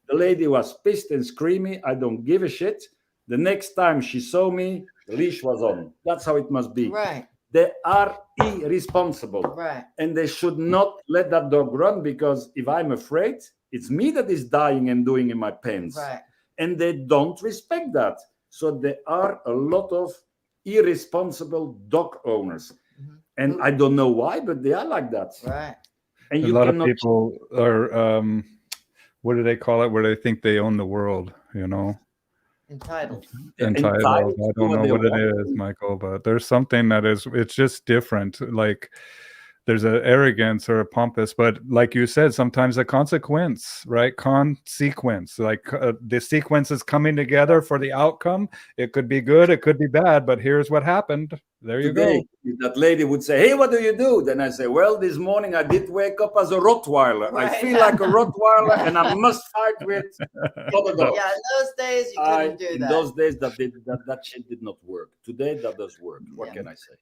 The lady was pissed and screaming. I don't give a shit. The next time she saw me, the leash was on. That's how it must be. Right. They are irresponsible. Right. And they should not let that dog run because if I'm afraid, it's me that is dying and doing in my pants. Right. And they don't respect that. So there are a lot of irresponsible dog owners. Mhm. And I don't know why, but they are like that. Right. And A you lot of cannot people are, what do they call it? Where they think they own the world, you know? Entitled. Entitled. I don't know what it is, Michael, but there's something that is, it's just different. Like there's an arrogance or a pompous, but like you said, sometimes a consequence, right? Consequence, like the sequence is coming together for the outcome. It could be good, it could be bad, but here's what happened. There you Today, go. if that lady would say, hey, what do you do? Then I say, well, this morning I did wake up as a Rottweiler. Right. I feel like a Rottweiler and I must fight with other dogs. Yeah, in those days you couldn't do In that. those days, that shit did not work. Today, that does work. What can I say?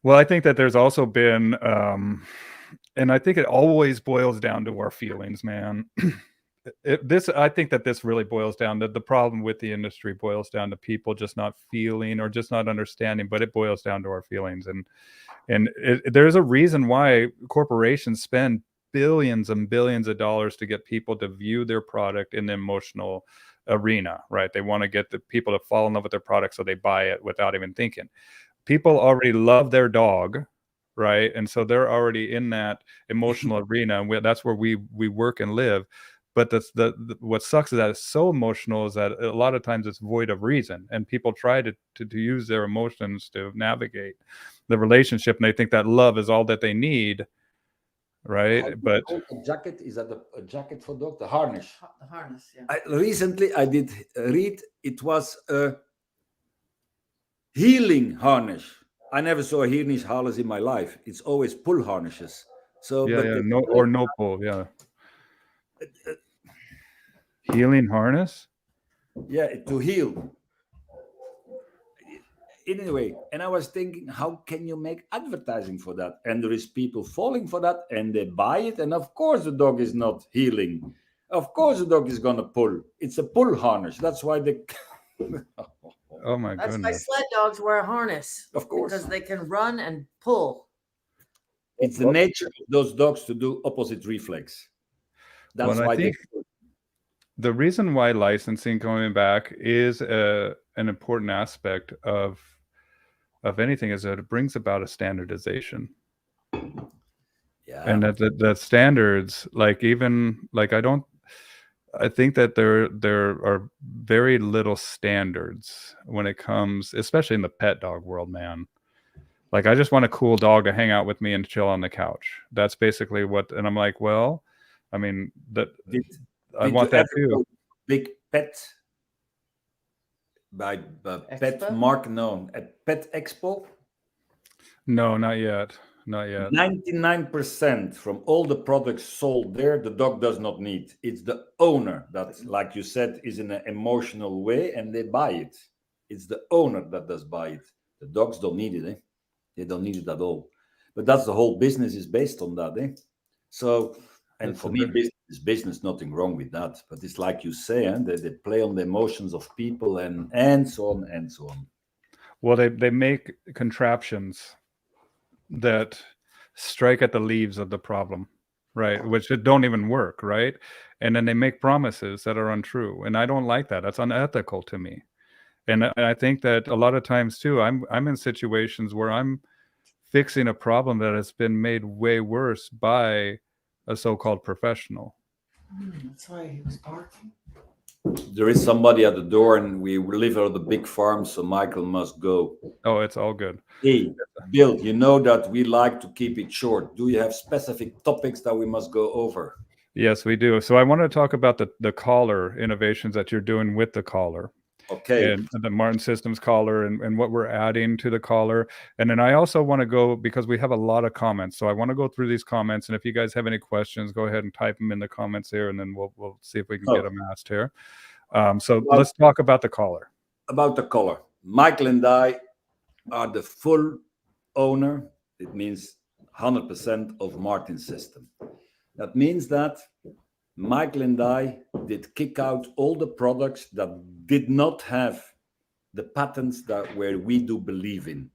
Well, I think that there's also been, and I think it always boils down to our feelings, man. I think that this really boils down to the problem with the industry boils down to people just not feeling or just not understanding, but it boils down to our feelings. And there's a reason why corporations spend billions and billions of dollars to get people to view their product in the emotional arena, right? They want to get the people to fall in love with their product so they buy it without even thinking. People already love their dog, right? And so they're already in that emotional arena, and that's where we work and live. But what sucks is that it's so emotional is that a lot of times it's void of reason, and people try to use their emotions to navigate the relationship, and they think that love is all that they need, right? But a jacket, is that a jacket for dog? The harness. The harness, yeah. Recently, I did read it was a healing harness. I never saw a healing harness in my life. It's always pull harnesses. So no pull, yeah. Healing harness? Yeah, to heal. Anyway, and I was thinking, how can you make advertising for that? And there is people falling for that and they buy it. And of course the dog is not healing. Of course the dog is going to pull. It's a pull harness. That's why they... Oh my That's goodness. why sled dogs wear a harness. Of course. Because they can run and pull. It's the nature of those dogs to do opposite reflex. That's why the reason why licensing coming back is an important aspect of anything is that it brings about a standardization. Yeah. And that standards, like even like I think that there are very little standards when it comes, especially in the pet dog world, man. Like I just want a cool dog to hang out with me and chill on the couch. That's basically what, and I'm like, well, I mean that I want that too. Big pet by Pet Mark, no, at Pet Expo. No, not yet. Not yet. 99% from all the products sold there, the dog does not need. It's the owner that, like you said, is in an emotional way and they buy it. It's the owner that does buy it. The dogs don't need it. Eh? They don't need it at all. But that's the whole business is based on that. Eh? So, and for me, It's business, nothing wrong with that. But it's like you say, they play on the emotions of people and so on and so on. Well, they make contraptions that strike at the leaves of the problem, right? Which don't even work, right? And then they make promises that are untrue, and I don't like that. That's unethical to me. And I think that a lot of times too, I'm in situations where I'm fixing a problem that has been made way worse by a so-called professional. That's why he was barking. There is somebody at the door, and we live on the big farm, so Michael must go. Oh, it's all good. Hey, Bill, you know that we like to keep it short. Do you have specific topics that we must go over? Yes, we do. So I want to talk about the collar innovations that you're doing with the collar. Okay. And the Martin Systems collar and what we're adding to the collar. And then I also want to go, because we have a lot of comments, so I want to go through these comments. And if you guys have any questions, go ahead and type them in the comments here, and then we'll see if we can get them asked here. So let's talk about the collar. About the collar. Michael and I are the full owner. It means 100% of Martin System. That means that Michael and I did kick out all the products that did not have the patents that where we do believe in.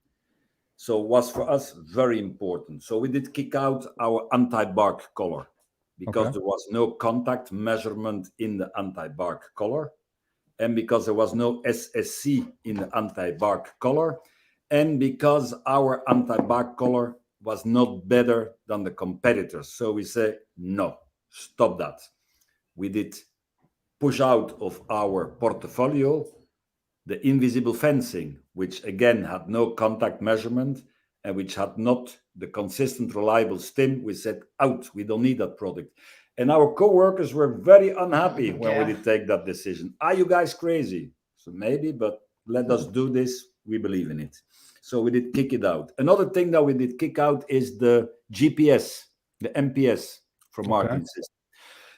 So it was for us very important. So we did kick out our anti-bark collar because there was no contact measurement in the anti-bark collar, and because there was no SSC in the anti-bark collar, and because our anti-bark collar was not better than the competitors. So we say, no, stop that. We did push out of our portfolio the invisible fencing, which again had no contact measurement and which had not the consistent, reliable stim. We said, out, we don't need that product. And our co-workers were very unhappy when we did take that decision. Are you guys crazy? So maybe, but let us do this. We believe in it. So we did kick it out. Another thing that we did kick out is the GPS, the MPS from Martin System.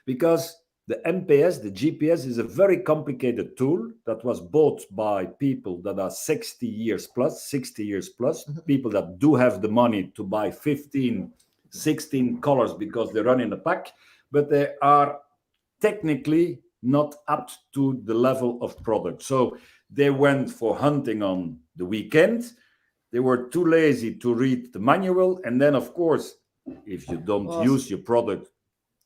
Because the MPS, the GPS, is a very complicated tool that was bought by people that are 60 years plus, people that do have the money to buy 15, 16 colors because they run in a pack, but they are technically not up to the level of product. So they went for hunting on the weekend. They were too lazy to read the manual. And then, of course, if you don't use your product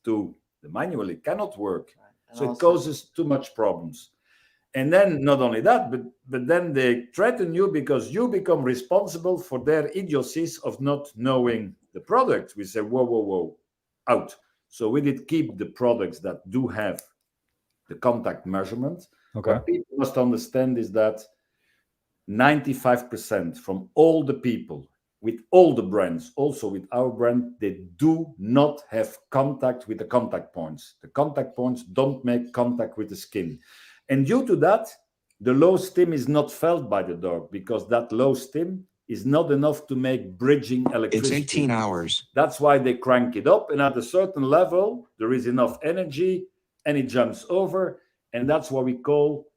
to the manual, it cannot work. So it causes too much problems. And then not only that, but then they threaten you because you become responsible for their idiocies of not knowing the product. We say, whoa, whoa, whoa, out. So we did keep the products that do have the contact measurement. What people must understand is that 95% from all the people with all the brands, also with our brand, they do not have contact with the contact points. The contact points don't make contact with the skin. And due to that, the low stim is not felt by the dog because that low stim is not enough to make bridging electricity. It's 18 hours. That's why they crank it up. And at a certain level, there is enough energy and it jumps over. And that's what we call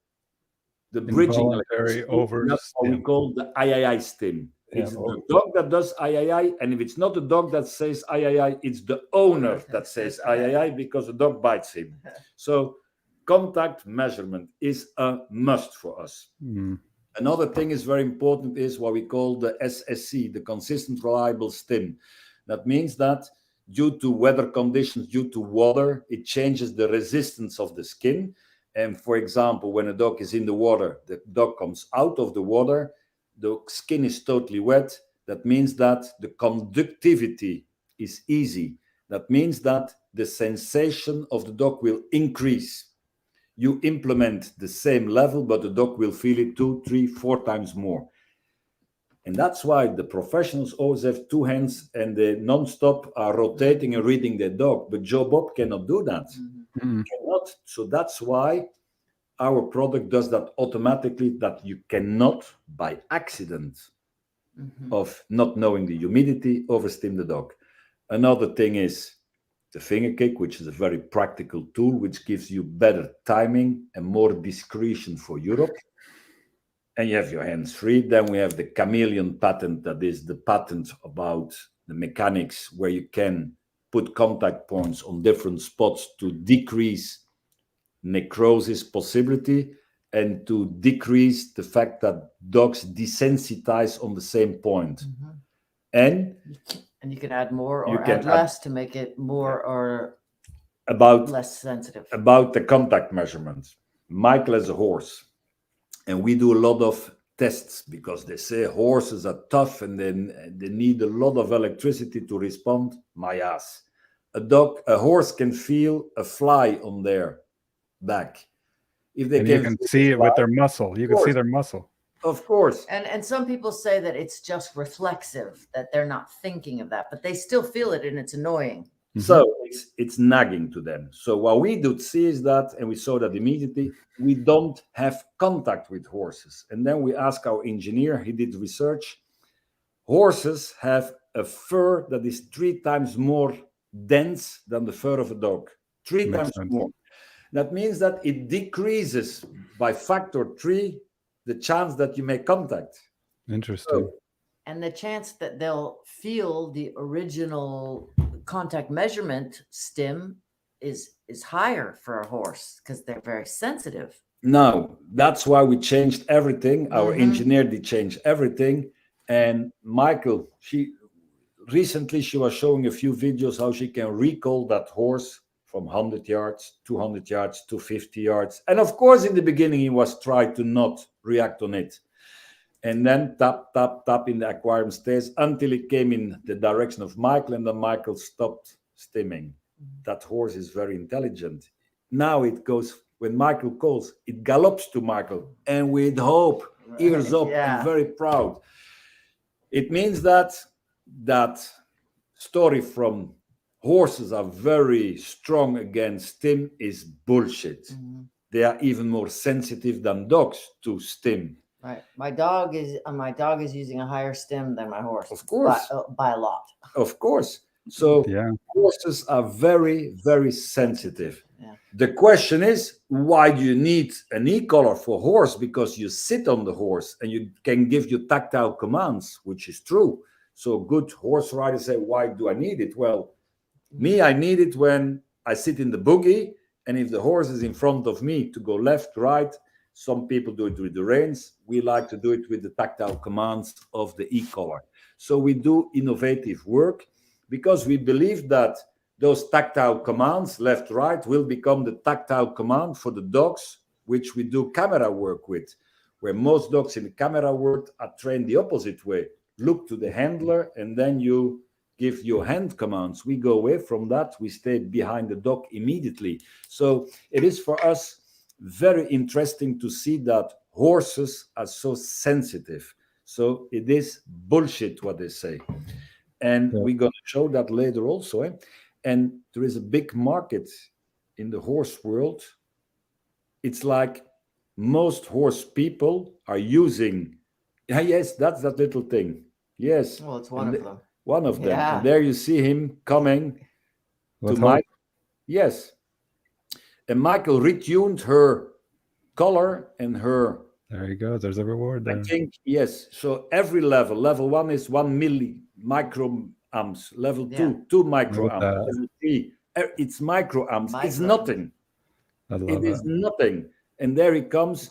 the bridging electricity. That's what we call the III stim. It's the dog that does III, and if it's not the dog that says III, it's the owner that says III because the dog bites him. So contact measurement is a must for us. Another thing is very important is what we call the SSC, the consistent, reliable stim. That means that due to weather conditions, due to water, it changes the resistance of the skin. And for example, when a dog is in the water, the dog comes out of the water, the skin is totally wet. That means that the conductivity is easy. That means that the sensation of the dog will increase. You implement the same level, but the dog will feel it 2, 3, 4 times more. And that's why the professionals always have 2 hands and they non-stop are rotating and reading their dog. But Joe Bob cannot do that. Cannot. So that's why our product does that automatically, that you cannot, by accident of not knowing the humidity, overstim the dog. Another thing is the finger kick, which is a very practical tool, which gives you better timing and more discretion for Europe. And you have your hands free. Then we have the chameleon patent, that is the patent about the mechanics where you can put contact points on different spots to decrease necrosis possibility and to decrease the fact that dogs desensitize on the same point. And you can add more You or can add less to make it more or about less sensitive. the contact measurements. Michael has a horse, and we do a lot of tests because they say horses are tough and then they need a lot of electricity to respond. My ass. A horse can feel a fly on their back. If they And you can see it with their muscle. You can see their muscle. Of course. And some people say that it's just reflexive, that they're not thinking of that, but they still feel it and it's annoying. So it's nagging to them. So what we do see is that, and we saw that immediately, we don't have contact with horses. And then we ask our engineer, he did research. Horses have a fur that is 3 times more dense than the fur of a dog. 3 Makes times sense. more. That means that it decreases by factor 3 the chance that you make contact. Interesting. And the chance that they'll feel the original contact measurement stim is higher for a horse because they're very sensitive. Now, that's why we changed everything. Our engineer did change everything. And Michael, she was showing a few videos how she can recall that horse from 100 yards, 200 yards, 250 yards. And of course, in the beginning, he was trying to not react on it. And then tap, tap, tap in the aquarium stairs until it came in the direction of Michael, and then Michael stopped stimming. That horse is very intelligent. Now it goes, when Michael calls, it gallops to Michael, and with hope, ears up, and very proud. It means that story from horses are very strong against stim is bullshit. They are even more sensitive than dogs to stim. Right. My dog is using a higher stim than my horse. Of course. By a lot. Of course. So horses are very, very sensitive. Yeah. The question is, why do you need an e-collar for horse? Because you sit on the horse and you can give you tactile commands, which is true. So good horse riders say, why do I need it? Well, I need it when I sit in the buggy, and if the horse is in front of me to go left, right. Some people do it with the reins. We like to do it with the tactile commands of the e-collar. So we do innovative work because we believe that those tactile commands, left, right, will become the tactile command for the dogs, which we do camera work with, where most dogs in the camera work are trained the opposite way. Look to the handler, and then you give your hand commands. We go away from that. We stay behind the dog immediately. So it is for us very interesting to see that horses are so sensitive. So it is bullshit what they say. And we're going to show that later also. And there is a big market in the horse world. It's like most horse people are using, yes, that's that little thing. Yes. Well, it's one of them. One of them. Yeah. And there you see him coming to Mike. Yes. And Michael retuned her color and her. There you go. There's a reward there. I think, yes. So every level 1 is 1 microamps. Level 2, 2 microamps. Level 3, it's microamps. It's nothing. It is nothing. And there he comes.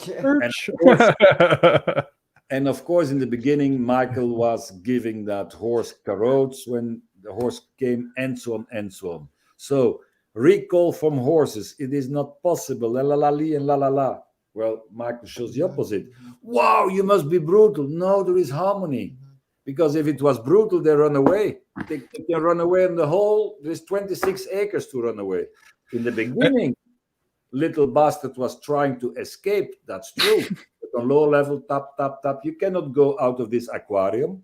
And of course, in the beginning, Michael was giving that horse carrots when the horse came, and so on and so on. So recall from horses, it is not possible. La la la li and la la la. Well, Michael shows the opposite. Wow, you must be brutal. No, there is harmony. Because if it was brutal, they run away. They can run away in the hole. There's 26 acres to run away. In the beginning, little bastard was trying to escape. That's true. But on low level, tap, tap, tap. You cannot go out of this aquarium.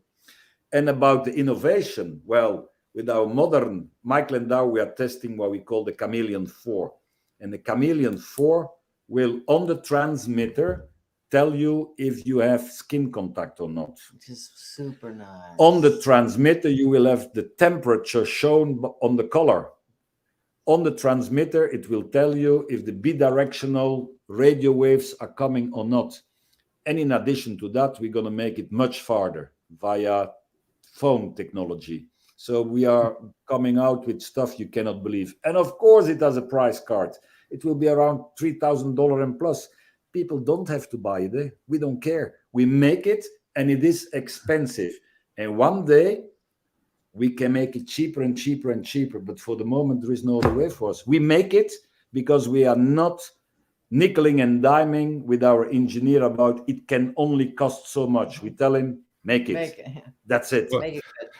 And about the innovation, well, with our modern Michael and I, we are testing what we call the Chameleon 4. And the Chameleon 4 will, on the transmitter, tell you if you have skin contact or not. Which is super nice. On the transmitter, you will have the temperature shown on the collar. On the transmitter, it will tell you if the bidirectional radio waves are coming or not. And in addition to that, we're going to make it much farther via phone technology. So we are coming out with stuff you cannot believe. And of course, it has a price card. It will be around $3,000 and plus. People don't have to buy it. Eh? We don't care. We make it, and it is expensive. And one day, we can make it cheaper and cheaper and cheaper. But for the moment, there is no other way for us. We make it because we are not nickeling and diming with our engineer about it can only cost so much. We tell him, make it. That's it. Make it good.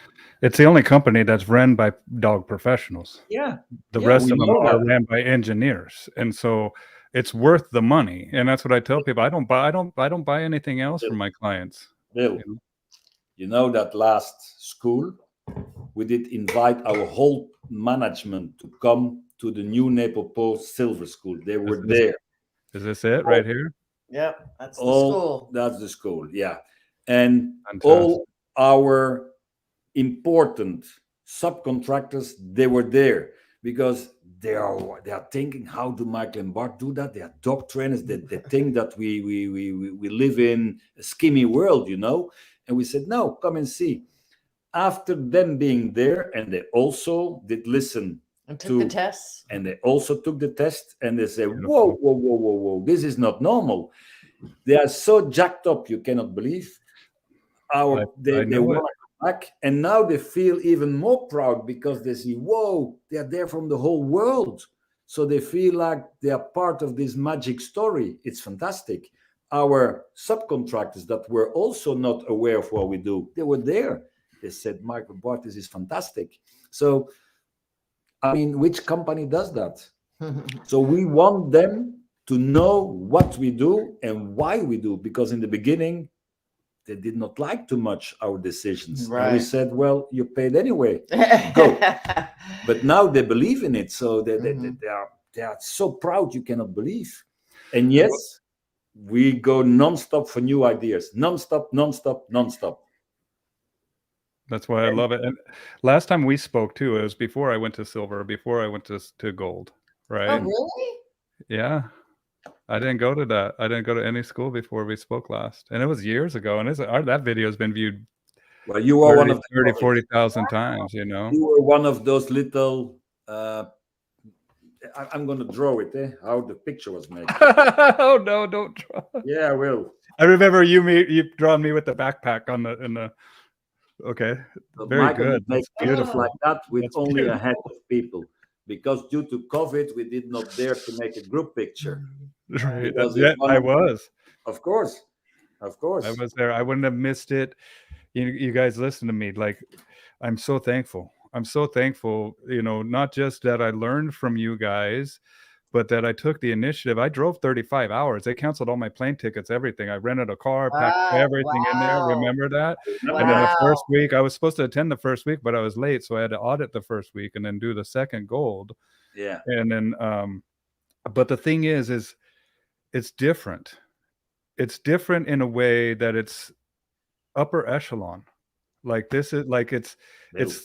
It's the only company that's run by dog professionals. Yeah. The Yeah, rest we of them know are that. ran by engineers, and so it's worth the money. And that's what I tell people. I don't buy anything else from my clients. Bill, you know that last school, we did invite our whole management to come to the new Nepopo Silver School. They were there. Is this it right here? Yep, that's the All school. that's the school, yeah. And Fantastic. all our important subcontractors, they were there because they are thinking, how do Michael and Bart do that? They are dog trainers. They think that we live in a skimmy world, you know. And we said, no, come and see. After them being there, and they also did listen And took the tests. and they also took the test, and they said, Beautiful. whoa, this is not normal. They are so jacked up, you cannot believe. They know want to it. come back, and now they feel even more proud because they see, whoa, they are there from the whole world. So they feel like they are part of this magic story. It's fantastic. Our subcontractors that were also not aware of what we do, they were there. They said, Michael, Bart, this is fantastic. So, I mean, which company does that? So we want them to know what we do and why we do, because in the beginning, they did not like too much our decisions. And we Right. said, well, you paid anyway. Go. But now they believe in it. So they are so proud you cannot believe. And yes, we go nonstop for new ideas. Nonstop. That's why I love it. And last time we spoke too, it was before I went to silver, before I went to gold, right? Oh, really? Yeah. I didn't go to that. I didn't go to any school before we spoke last. And it was years ago. And that video has been viewed Well, you are 30, one of the 30 40,000 times, you know. You were one of those little. I'm going to draw it. How the picture was made. Oh no, don't draw. Yeah, I will. I remember you drawn me with the backpack on the okay. But Very Michael good. would make That's pictures beautiful. like that with That's only beautiful. a head of people, because due to COVID, we did not dare to make a group picture. Right. Because Yeah, it's one I of- was. Of course. I was there. I wouldn't have missed it. You guys listen to me. Like, I'm so thankful. I'm so thankful, you know, not just that I learned from you guys, but that I took the initiative. I drove 35 hours. They canceled all my plane tickets, everything. I rented a car, packed everything in there. Wow. Remember that? Wow. And then the first Wow. week, I was supposed to attend the first week, but I was late. So I had to audit the first week and then do the second gold. Yeah. And then, but the thing is it's different. It's different in a way that it's upper echelon. Like this is like it's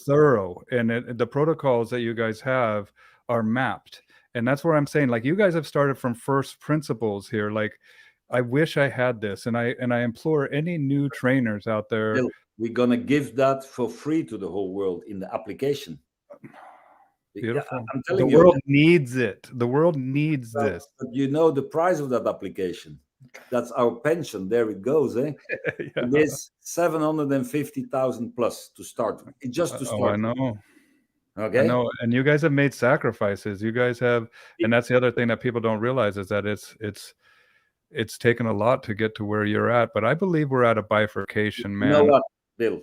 thorough, and the protocols that you guys have are mapped, and that's where I'm saying, like, you guys have started from first principles here. Like, I wish I had this, and I implore any new trainers out there. Bill, we're gonna give that for free to the whole world in the application. Beautiful. I'm telling The you, world needs it. The world needs but this. you know the price of that application. That's our pension. There it goes, eh? Yeah. It is 750,000 plus to start. Just to start. Oh, I know. Okay. I know, and you guys have made sacrifices. You guys have, and that's the other thing that people don't realize is that it's taken a lot to get to where you're at. But I believe we're at a bifurcation, man. You know what, Bill?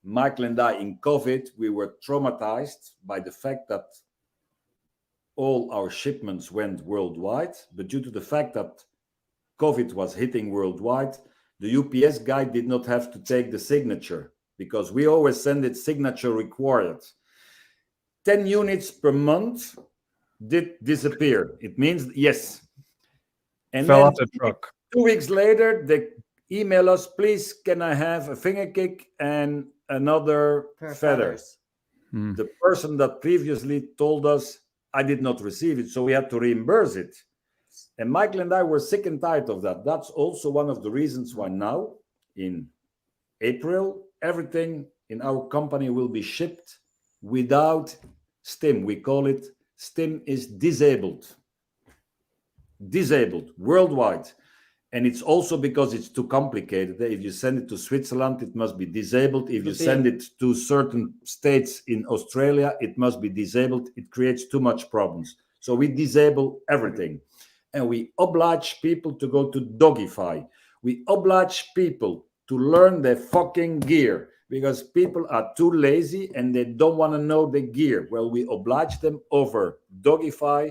Michael and I in COVID, we were traumatized by the fact that all our shipments went worldwide, but due to the fact that COVID was hitting worldwide, the UPS guy did not have to take the signature because we always send it signature required. 10 units per month did disappear. It means yes. And Fell then off the truck. 2 weeks later, they email us, please, can I have a finger kick and another Pair of feather? feathers. Hmm. The person that previously told us I did not receive it, so we had to reimburse it. And Michael and I were sick and tired of that. That's also one of the reasons why now, in April, everything in our company will be shipped without STIM. We call it STIM is disabled worldwide. And it's also because it's too complicated. If you send it to Switzerland, it must be disabled. If you send it to certain states in Australia, it must be disabled. It creates too much problems. So we disable everything. And we oblige people to go to Dogify. We oblige people to learn their fucking gear because people are too lazy and they don't want to know the gear. Well, we oblige them over Dogify.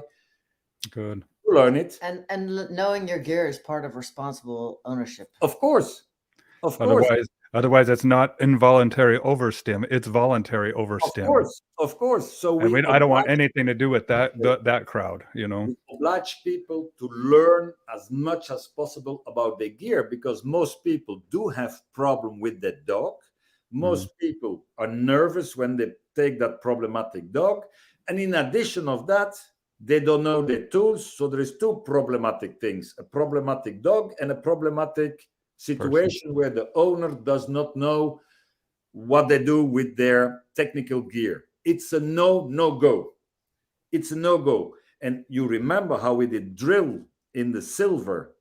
Good. Learn it. And knowing your gear is part of responsible ownership. Of course. Of course. Otherwise, it's not involuntary overstim. It's voluntary overstim. Of course. So I don't want anything to do with that crowd. You know, we oblige people to learn as much as possible about their gear because most people do have problem with their dog. Most people are nervous when they take that problematic dog, and in addition of that, they don't know their tools. So there is two problematic things: a problematic dog and a problematic situation where the owner does not know what they do with their technical gear. It's a no-go. It's a no-go. And you remember how we did drill in the silver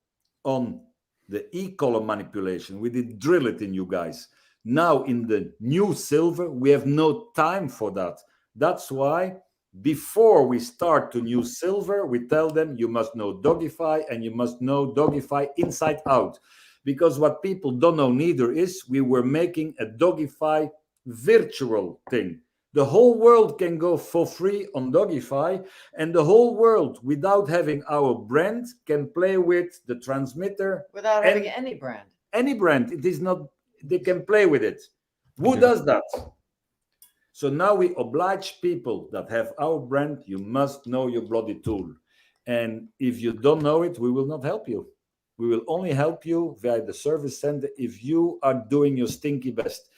on the E-column manipulation. We did drill it in you guys. Now in the new silver, we have no time for that. That's why before we start to new silver, we tell them you must know Dogify and you must know Dogify inside out. Because what people don't know neither is we were making a Dogify virtual thing. The whole world can go for free on Dogify, and the whole world, without having our brand, can play with the transmitter. Without having any brand. Any brand. It is not, they can play with it. Who does that? So now we oblige people that have our brand, you must know your bloody tool. And if you don't know it, we will not help you. We will only help you via the service center if you are doing your stinky best.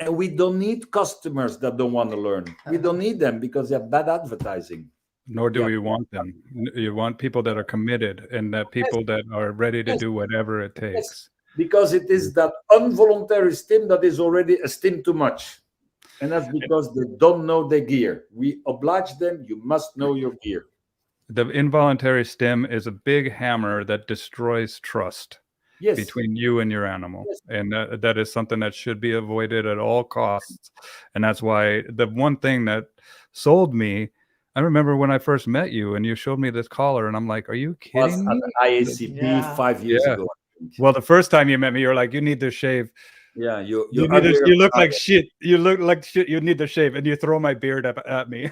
And we don't need customers that don't want to learn. We don't need them because they're bad advertising. Nor do we want them. You want people that are committed and that people that are ready to do whatever it takes. Because it is that involuntary STIM that is already a STIM too much. And that's because they don't know their gear. We oblige them, you must know your gear. The involuntary STIM is a big hammer that destroys trust between you and your animal. And that is something that should be avoided at all costs. And that's why the one thing that sold me, I remember when I first met you and you showed me this collar and I'm like, are you kidding me? At IACP 5 years ago. Well, the first time you met me, you're like, you need to shave. Yeah, you look like shit. You look like shit. You need to shave, and you throw my beard up at me.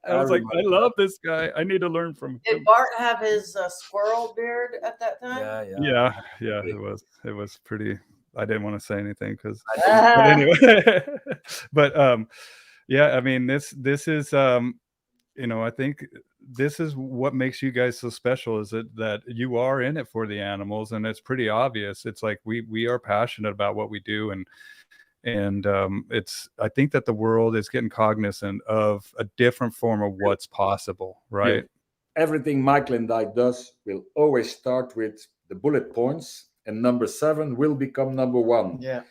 I was like, I love this guy. I need to learn from him. Did Bart have his squirrel beard at that time? Yeah. It was pretty. I didn't want to say anything because, but anyway. But yeah. I mean, this is I think this is what makes you guys so special is that you are in it for the animals, and it's pretty obvious. It's like we are passionate about what we do, and it's I think that the world is getting cognizant of a different form of what's possible, right? Yeah. Everything Michael and I does will always start with the bullet points, and number 7 will become number 1. Yeah.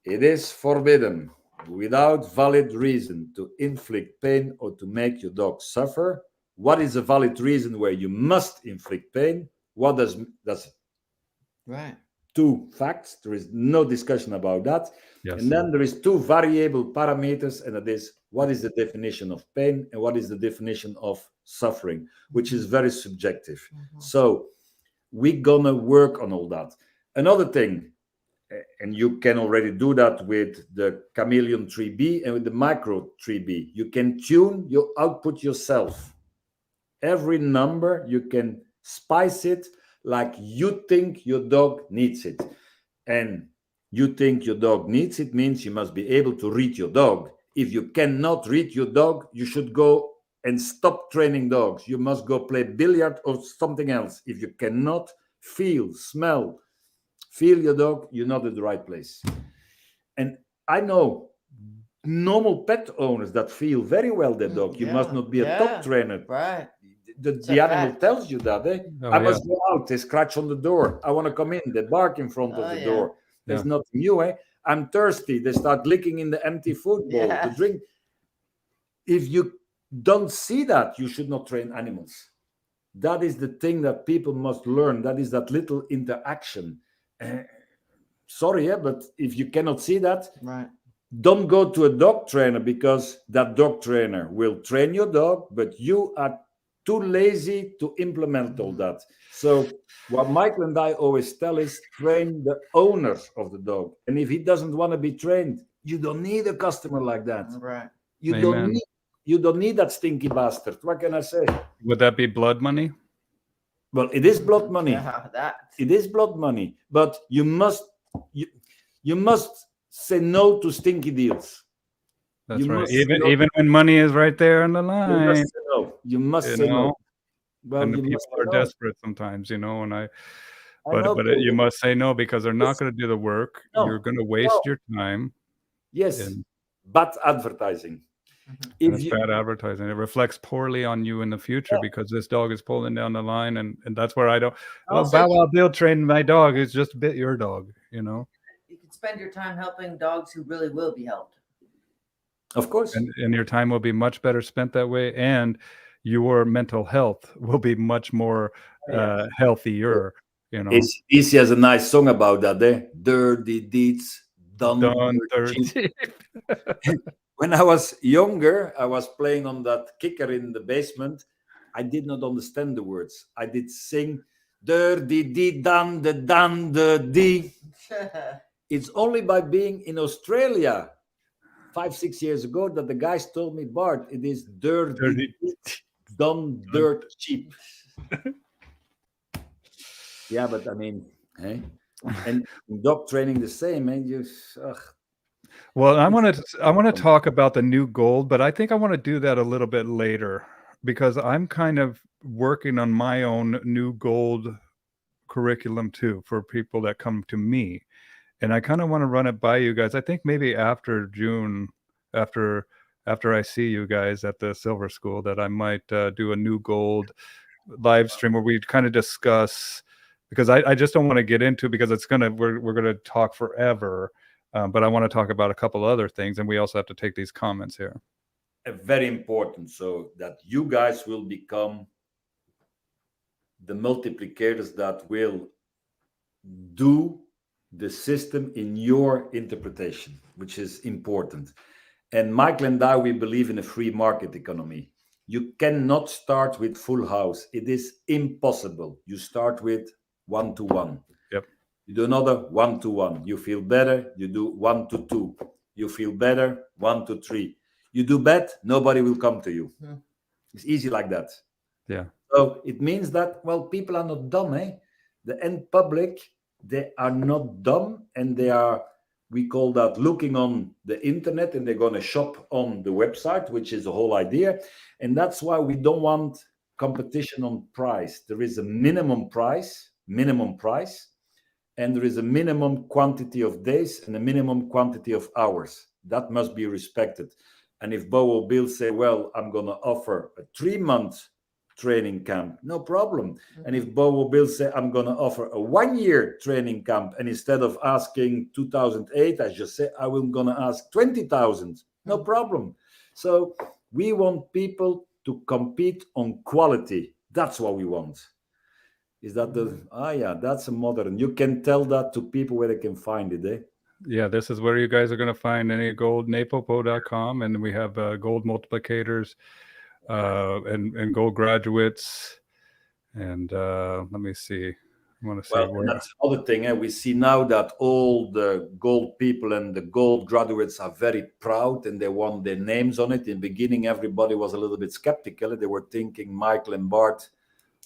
It is forbidden without valid reason to inflict pain or to make your dog suffer. What is a valid reason where you must inflict pain? What does right? 2 facts. There is no discussion about that. Yes. And then there is 2 variable parameters, and that is what is the definition of pain and what is the definition of suffering, which is very subjective. So we're gonna work on all that. Another thing, and you can already do that with the Chameleon 3B and with the Micro 3B. You can tune your output yourself. Every number, you can spice it like you think your dog needs it. And you think your dog needs it means you must be able to read your dog. If you cannot read your dog, you should go and stop training dogs. You must go play billiard or something else. If you cannot feel your dog, you're not at the right place. And I know normal pet owners that feel very well their dog. You must not be a dog trainer. Right. The animal tells you that. I must go out. They scratch on the door. I want to come in. They bark in front of the door. There's nothing new. I'm thirsty. They start licking in the empty food bowl to drink. if you don't see that, you should not train animals. That is the thing that people must learn. That is that little interaction. Sorry, but if you cannot see that, Right. don't go to a dog trainer, because that dog trainer will train your dog, but you are too lazy to implement all that. So what Michael and I always tell is train the owner of the dog. And if he doesn't want to be trained, you don't need a customer like that. Right. You Amen. don't need that stinky bastard. What can I say? Would that be blood money? Well, it is blood money. Yeah, that. It is blood money, but you must say no to stinky deals. That's You right. must say no. Even when money is right there on the You line, must say no. You must you say no. know. Well, And the you people must say are no. desperate sometimes, you know. And I know, you must say no, because they're not going to do the work. No. You're going to waste your time. Yes, And bad advertising. and it's bad advertising. It reflects poorly on you in the future, because this dog is pulling down the line, and that's where I don't. I'll Oh, say- Bow Wow Bill trained my dog. It's just a bit your dog, you know. You can spend your time helping dogs who really will be helped. Of course. And your time will be much better spent that way, and your mental health will be much more healthier, you know. It's easy as a nice song about that, eh? Dirty deeds done dirty. cheap. When I was younger, I was playing on that kicker in the basement. I did not understand the words. I did sing dirty deed done the dee. It's only by being in Australia 5-6 years ago that the guys told me, Bart, it is dirty done dirt cheap. Yeah, but I mean, hey, and dog training the same, and Well, I want to talk about the new gold, but I think I want to do that a little bit later, because I'm kind of working on my own new gold curriculum too for people that come to me. And I kind of want to run it by you guys. I think maybe after June, after I see you guys at the Silver School, that I might do a new gold live stream where we kind of discuss, because I just don't want to get into, because it's we're gonna talk forever. But I want to talk about a couple other things, and we also have to take these comments here. Very important, so that you guys will become the multiplicators that will do the system in your interpretation, which is important. And Michael and I, we believe in a free market economy. You cannot start with full house. It is impossible. You start with 1-to-1. Yep. You do another 1-to-1. You feel better. You do 1-to-2. You feel better, 1-to-3. You do bad, nobody will come to you. It's easy like that. Yeah. So it means that, well, people are not dumb, eh? The end public, they are not dumb, and they are, we call that looking on the internet, and they're going to shop on the website, which is the whole idea. And that's why we don't want competition on price. There is a minimum price, and there is a minimum quantity of days and a minimum quantity of hours. That must be respected. And if Bo or Bill say, well, I'm going to offer a 3-month training camp, no problem. And if Bo or Bill say, I'm going to offer a 1-year training camp, and instead of asking 2008, I just say, I will going to ask 20,000, no problem. So we want people to compete on quality. That's what we want. Is that that's a modern. You can tell that to people where they can find it, eh? Yeah, this is where you guys are going to find any gold, nepopo.com, and we have gold multiplicators and gold graduates. And let me see. I want to see where. That's another thing. We see now that all the gold people and the gold graduates are very proud, and they want their names on it. In the beginning, everybody was a little bit skeptical. They were thinking Michael and Bart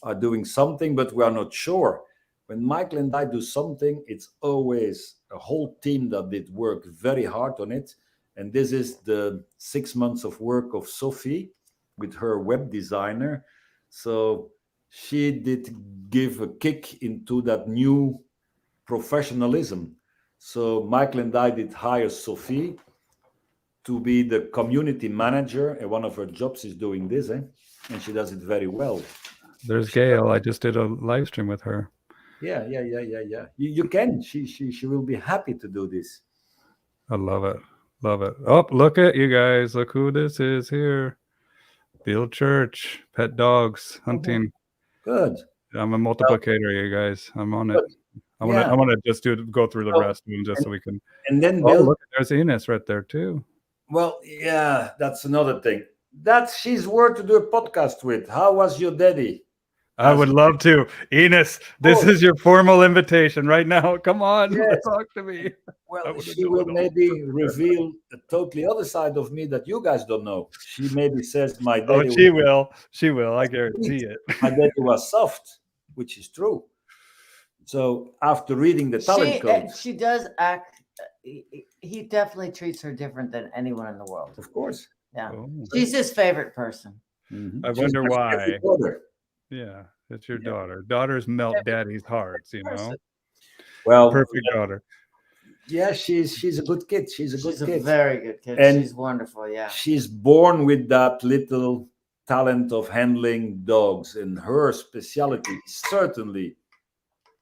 are doing something, but we are not sure. When Michael and I do something, it's always a whole team that did work very hard on it. And this is the 6 months of work of Sophie with her web designer. So she did give a kick into that new professionalism. So Michael and I did hire Sophie to be the community manager, and one of her jobs is doing this, and she does it very well. There's Gail. I just did a live stream with her. Yeah. You can. She will be happy to do this. I love it. Love it. Oh, look at you guys. Look who this is here. Bill Church, pet dogs, hunting. Good. I'm a multiplicator, you guys. I'm on it. Good. I want to. Yeah. I want to go through the So- rest of them just so we can. And then Oh, Bill. look, there's Enos right there too. Well, yeah, that's another thing. She's worth to do a podcast with. How was your daddy? I would love to. Enos, this is your formal invitation right now. Come on, Yes. talk to me. I Well, would've she done will it all. maybe reveal a totally other side of me that you guys don't know. She maybe says my Oh, daddy, she will. She will. I guarantee it. my daddy was soft, which is true. So after reading the talent code, She does act. He definitely treats her different than anyone in the world. of course. Yeah, Oh, she's his favorite person. Mhm. I She's wonder my why. favorite daughter. Yeah, it's your Yeah. daughter. Daughters melt daddy's hearts, you know. Person. Well, Perfect daughter. yeah, she's a good kid. She's a good She's a kid. very good kid. And She's wonderful. Yeah. She's born with that little talent of handling dogs, and her specialty is certainly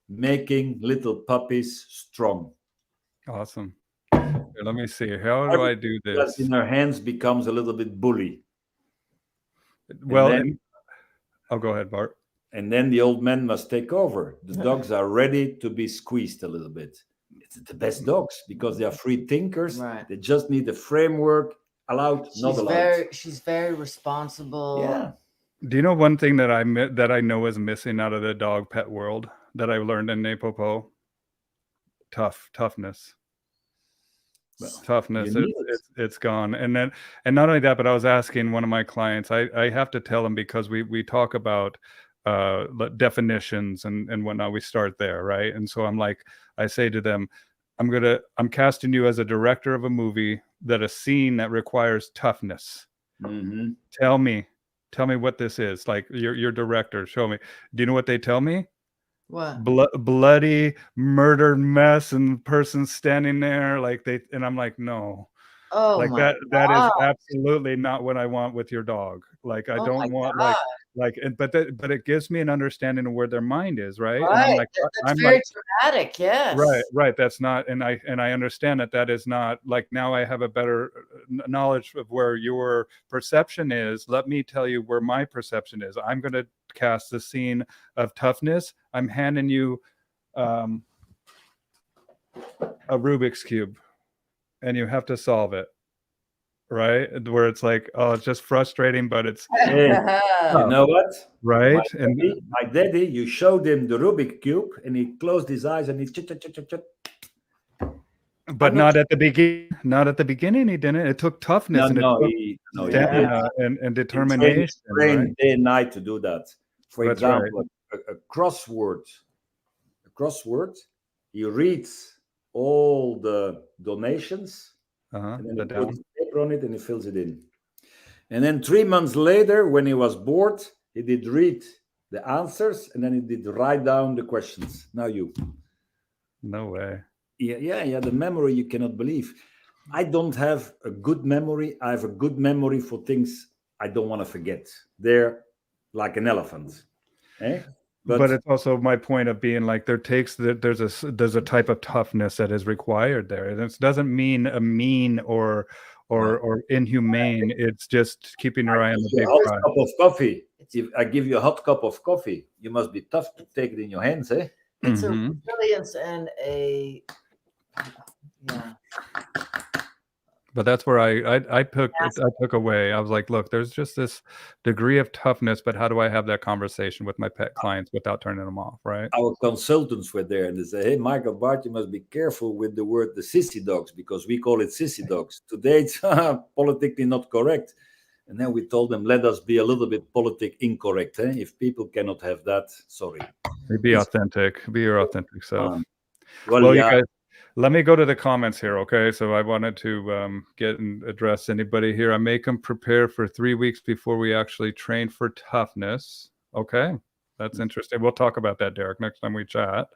making little puppies strong. Awesome. Here, let me see. How do I do That this? in her hands becomes a little bit bully. Well, then- I'll go ahead, Bart. And then the old man must take over. The dogs are ready to be squeezed a little bit. It's the best dogs because they are free thinkers. Right. They just need a framework, allowed, not allowed. She's very responsible. Yeah. Do you know one thing that I know is missing out of the dog pet world that I learned in Nepopo? Toughness. Well, Toughness. you need it. It's gone. And not only that, but I was asking one of my clients. I have to tell them because we talk about definitions and whatnot. We start there, right? And so I say to them, I'm casting you as a director of a movie that a scene that requires toughness. Mm-hmm. Tell me what this is. Like your director, show me. Do you know what they tell me? What? Bloody murder mess and person standing there and I'm like, no. Oh Like my that is God. absolutely not what I want with your dog. Like I Oh don't my want God. but it gives me an understanding of where their mind is, right? And Right. I'm like, That's very dramatic. Yes. right. That's not, and I understand that is not like, now I have a better knowledge of where your perception is. Let me tell you where my perception is. I'm going to cast the scene of toughness. I'm handing you a Rubik's Cube and you have to solve it. Right? Where it's like, oh, it's just frustrating, but it's Hey, you know what? right. My daddy, you showed him the Rubik Cube and he closed his eyes and he chit. But not at the beginning. Not at the beginning. He didn't. It took toughness and stamina and determination. Train day and night to do that. For That's example, a crossword. He reads all the donations, and then he puts paper on it and he fills it in. And then 3 months later, when he was bored, he did read the answers and then he did write down the questions. Now you. No way. Yeah. The memory you cannot believe. I don't have a good memory. I have a good memory for things I don't want to forget. They're like an elephant. But it's also my point of being like, there's a type of toughness that is required there. And it doesn't mean a mean or inhumane. It's just keeping your eye on the big prize. Cup of coffee. If I give you a hot cup of coffee, you must be tough to take it in your hands, eh? It's a resilience and a But that's where I took away. I was like, look, there's just this degree of toughness, but how do I have that conversation with my pet clients without turning them off, right? Our consultants were there and they say, hey, Michael, Bart, you must be careful with the word the sissy dogs because we call it sissy dogs. Today it's politically not correct. And then we told them, let us be a little bit politic incorrect. Eh? If people cannot have that, sorry. Be authentic. Be your authentic self. Well, you guys, let me go to the comments here, okay? So I wanted to get and address anybody here. I make them prepare for 3 weeks before we actually train for toughness. Okay, that's interesting. We'll talk about that, Derek, next time we chat.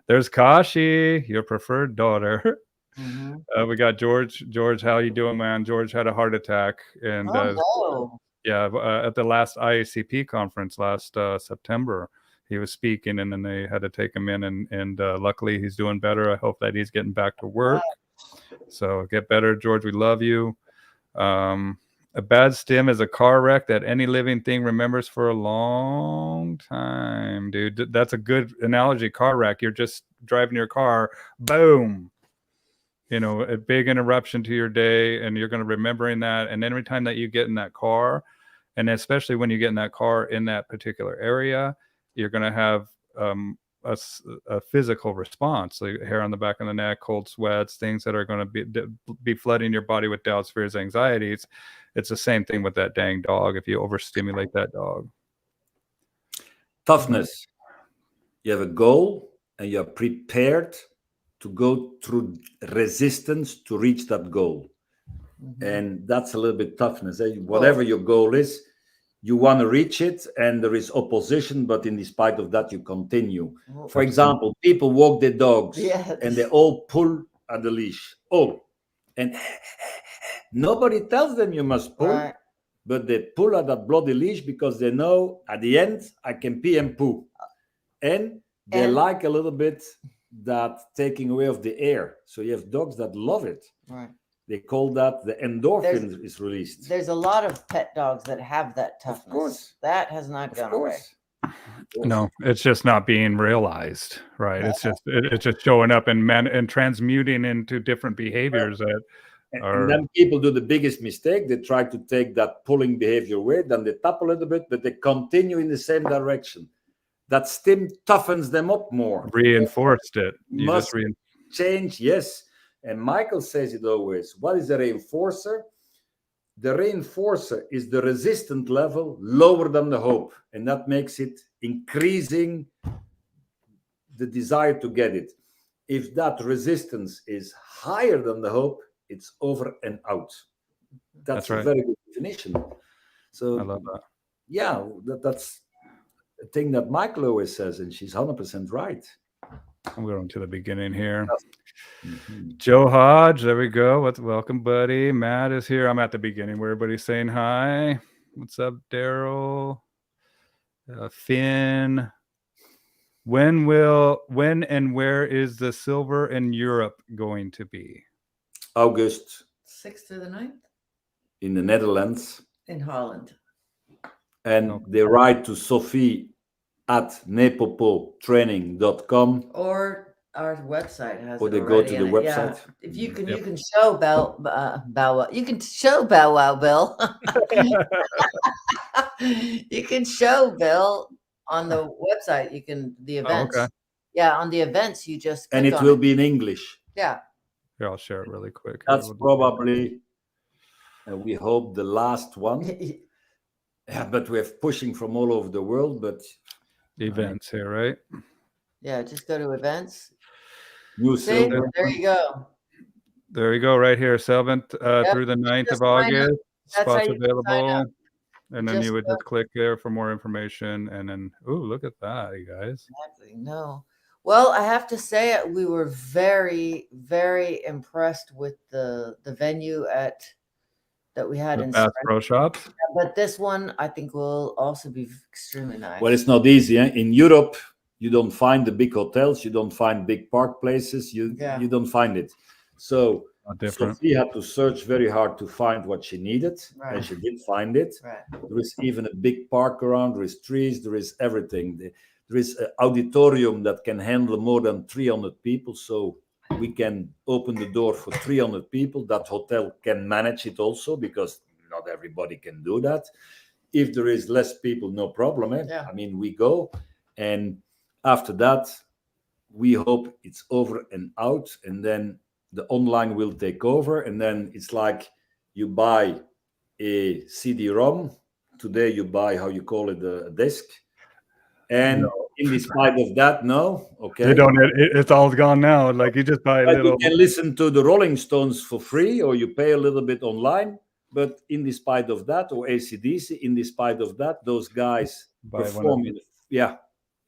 There's Kashi, your preferred daughter. Mm-hmm. We got George. George, how you doing, man? George had a heart attack, and at the last IACP conference last September. He was speaking, and then they had to take him in, and luckily he's doing better. I hope that he's getting back to work. So get better, George. We love you. A bad stim is a car wreck that any living thing remembers for a long time, dude. That's a good analogy. Car wreck. You're just driving your car. Boom. You know, a big interruption to your day, and you're going to remembering that. And every time that you get in that car, and especially when you get in that car in that particular area, you're going to have a physical response, like hair on the back of the neck, cold sweats, things that are going to be flooding your body with doubts, fears, anxieties. It's the same thing with that dang dog if you overstimulate that dog. Toughness. You have a goal and you're prepared to go through resistance to reach that goal. And that's a little bit toughness. Whatever your goal is, you want to reach it and there is opposition, but in spite of that, you continue. For example, people walk their dogs and they all pull at the leash. And nobody tells them you must pull, but they pull at that bloody leash because they know at the end, I can pee and poo. And they like a little bit that taking away of the air. So you have dogs that love it. Right. They call that the endorphin is released. There's a lot of pet dogs that have that toughness. Of course. That has not gone away. No, it's just not being realized, right? It's just showing up and transmuting into different behaviors that are. And then people do the biggest mistake. They try to take that pulling behavior away, then they tap a little bit, but they continue in the same direction. That stim toughens them up more. Reinforced it. You must just change, yes. And Michael says it always. What is a reinforcer? The reinforcer is the resistant level lower than the hope. And that makes it increasing the desire to get it. If that resistance is higher than the hope, it's over and out. That's right. A very good definition. So I love that. Yeah, that's a thing that Michael always says, and she's 100% right. I'm going to the beginning here. Joe Hodge, there we go. Welcome, buddy. Matt is here. I'm at the beginning where everybody's saying hi. What's up, Daryl? Finn. When and where is the silver in Europe going to be? August 6th to the 9th? In the Netherlands. In Holland. And they write to Sophie at nepopotraining.com. Or our website has or it they already go to the website. Yeah. If you can, you can show Bow Wow. You can show Bow Wow Bill. You can show Bill on the website. You can the events. Okay. Yeah, on the events you just and it will be in English. Yeah. Here, I'll share it really quick. That's probably, we hope, the last one. Yeah, but we're pushing from all over the world. But events here, right? Yeah, just go to events. New See, there you go. There you go, right here, 7th through the 9th of August. Spots available. And then you would just click there for more information. And then, look at that, you guys. Exactly. No. Well, I have to say we were very, very impressed with the venue that we had in Bass Pro Shops. Yeah, but this one I think will also be extremely nice. Well, it's not easy. In Europe, you don't find the big hotels, you don't find big park places, you don't find it. So Sophie had to search very hard to find what she needed, and she did find it. Right. There is even a big park around, there is trees, there is everything. There is an auditorium that can handle more than 300 people, so we can open the door for 300 people. That hotel can manage it also, because not everybody can do that. If there is less people, no problem. I mean, we go, and after that, we hope it's over and out, and then the online will take over, and then it's like you buy a CD-ROM. Today you buy, how you call it, a disc. And in spite of that, they don't. It's all gone now. Like you just buy a little. You can listen to the Rolling Stones for free, or you pay a little bit online. But in spite of that, or AC/DC, in spite of that, those guys perform in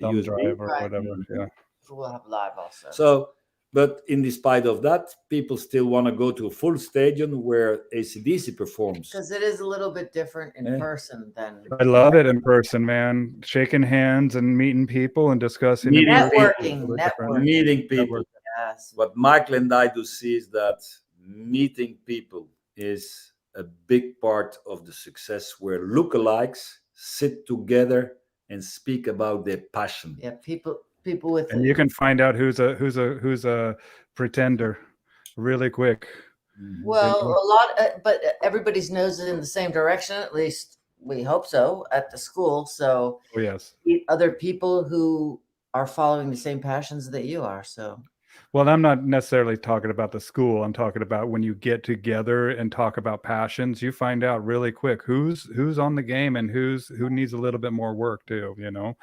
thumb drive or whatever. Yeah, we'll have live also. So, but in spite of that, people still want to go to a full stadium where AC/DC performs. Because it is a little bit different in person than. I love it in person, man. Shaking hands and meeting people and discussing. Networking. Meeting people. Yes. what Michael and I do see is that meeting people is a big part of the success, where lookalikes sit together and speak about their passion. Yeah, people with And you can find out who's a pretender really quick. well, a lot, but everybody's nose is in the same direction. At least we hope so at the school. So Oh, yes. meet other people who are following the same passions that you are. So Well, I'm not necessarily talking about the school. I'm talking about when you get together and talk about passions, you find out really quick who's on the game and who needs a little bit more work too, you know.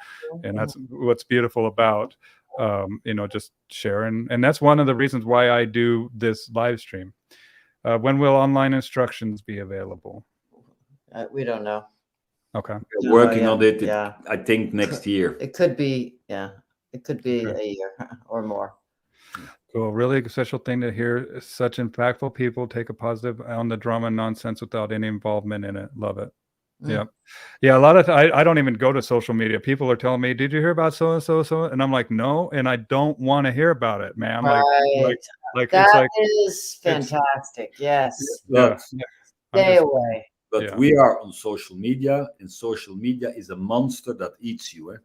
And that's what's beautiful about just sharing. And that's one of the reasons why I do this live stream. When will online instructions be available? we don't know. Okay. We're working yeah, on it. yeah. I think next year. It could be, yeah, it could be Okay. a year or more. Cool. Really special thing to hear such impactful people take a positive on the drama nonsense without any involvement in it. Love it. Mm. Yeah. Yeah. A lot of I don't even go to social media. People are telling me, did you hear about so and so? So, and I'm like, no, and I don't want to hear about it, man. Right. Like That it's like is fantastic. Yes. But, Stay away. but Yeah. we are on social media, and social media is a monster that eats you. Eh?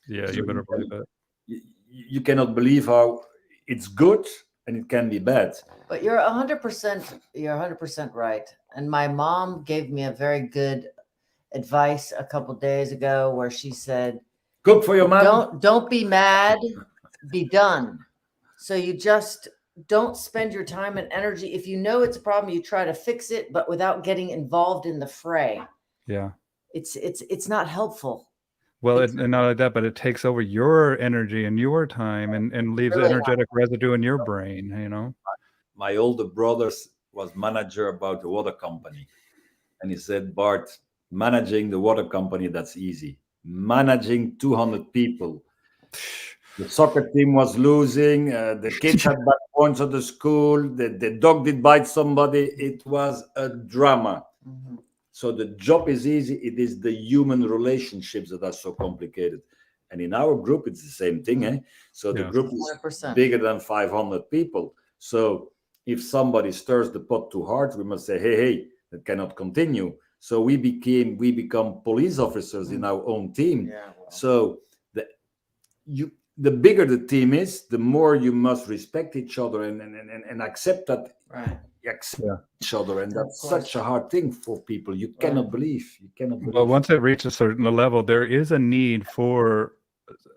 Yeah, So you better believe it. You cannot believe how it's good and it can be bad. But you're 100%. You're 100% right. And my mom gave me a very good advice a couple days ago, where she said, Good for your man. Don't be mad, be done. So you just don't spend your time and energy. If you know it's a problem, you try to fix it, but without getting involved in the fray. Yeah. It's not helpful. Well, and not only that, but it takes over your energy and your time and leaves Really energetic residue in your brain, you know? My older brother was manager about the water company. And he said, Bart, managing the water company, that's easy. Managing 200 people. The soccer team was losing. The kids had bad points at the school. The dog did bite somebody. It was a drama. Mm-hmm. So the job is easy. It is the human relationships that are so complicated. And in our group, it's the same thing. Eh? So the Yes. group is 100%. bigger than 500 people. So if somebody stirs the pot too hard, we must say, hey, that cannot continue. So we become police officers in our own team. Yeah, well. So the bigger the team is, the more you must respect each other and accept that. Right. You accept each other, and that's Of course. such a hard thing for people. You cannot believe. You cannot believe. But once it reaches a certain level, there is a need for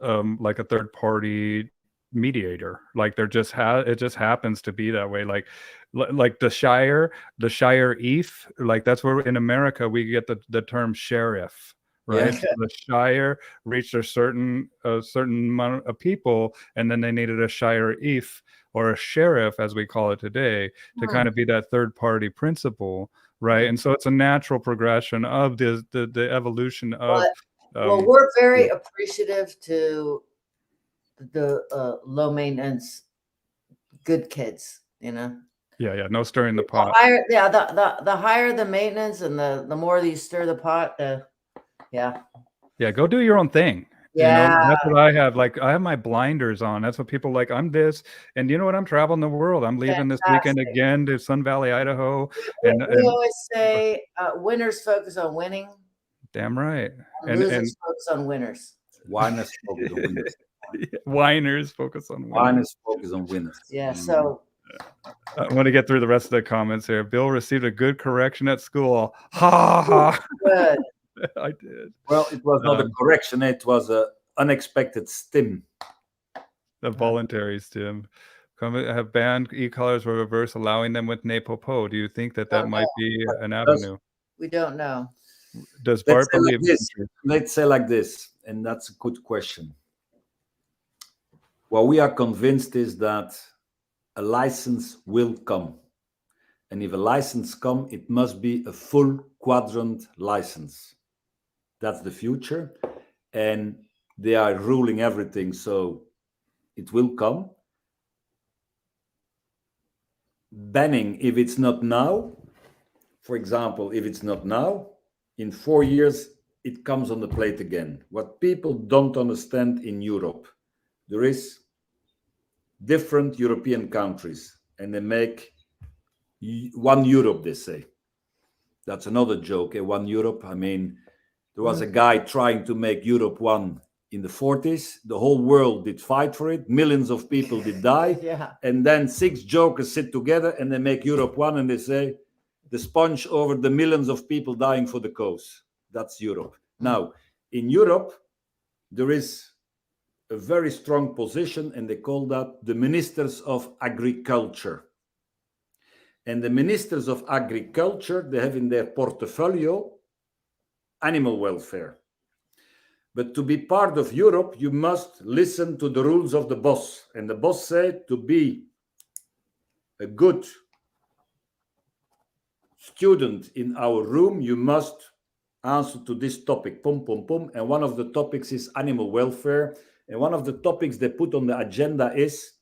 like a third party mediator. Like it just happens to be that way. Like the Shire Eve, like that's where in America we get the term sheriff, right? Yeah. So the Shire reached a certain amount of people, and then they needed a Shire Eve, or a sheriff as we call it today, to kind of be that third party principal, right? And so it's a natural progression of the evolution of Well, we're very appreciative to the low maintenance good kids, you know. yeah, no stirring the pot. The higher the maintenance, and the more you stir the pot, Go do your own thing. Yeah. You know, that's what I have. Like I have my blinders on. That's what people like. I'm this, and you know what? I'm traveling the world. I'm leaving this weekend again to Sun Valley, Idaho. We always say winners focus on winning. Damn right. And losers focus on winners. Whiners focus on winners. Whiners focus on winners. Whiners focus on winners. Yeah. So I want to get through the rest of the comments here. Bill received a good correction at school. Ha ha. Good. I did. Well, it was not a correction. It was an unexpected stim. The voluntary stim. Have banned e-collars were reverse, allowing them with Nepopo. Do you think that might be an avenue? We don't know. Does Bart believe this? Let's say like this, and that's a good question. What we are convinced is that a license will come. And if a license comes, it must be a full quadrant license. That's the future. And they are ruling everything, so it will come. Banning, if it's not now, for example, if it's not now, in 4 years, it comes on the plate again. What people don't understand in Europe, there is different European countries, and they make one Europe, they say. That's another joke, one Europe. I mean, there was a guy trying to make Europe one in the 40s. The whole world did fight for it. Millions of people did die. Yeah. And then 6 jokers sit together and they make Europe one, and they say, the sponge over the millions of people dying for the cause. That's Europe. Now, in Europe, there is a very strong position, and they call that the ministers of agriculture. And the ministers of agriculture, they have in their portfolio animal welfare. But to be part of Europe, you must listen to the rules of the boss. And the boss said, to be a good student in our room, you must answer to this topic, pum, pum, pum. And one of the topics is animal welfare. And one of the topics they put on the agenda is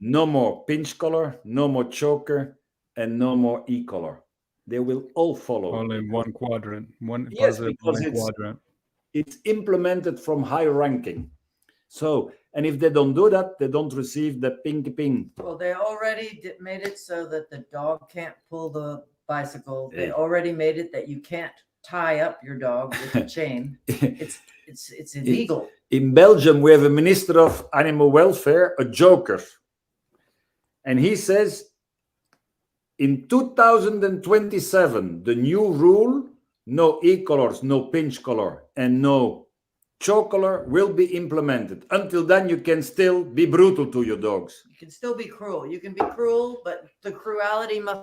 no more pinch collar, no more choker, and no more e-collar. They will all follow. All in one quadrant. Yes, because it's implemented from high ranking. So, and if they don't do that, they don't receive the ping ping. Well, they already made it so that the dog can't pull the bicycle. They already made it that you can't tie up your dog with a chain. It's illegal. In Belgium, we have a minister of animal welfare, a joker. And he says, in 2027, the new rule, no e-collars, no pinch collar, and no choke collar will be implemented. Until then, you can still be brutal to your dogs. You can still be cruel. You can be cruel, but the cruelty must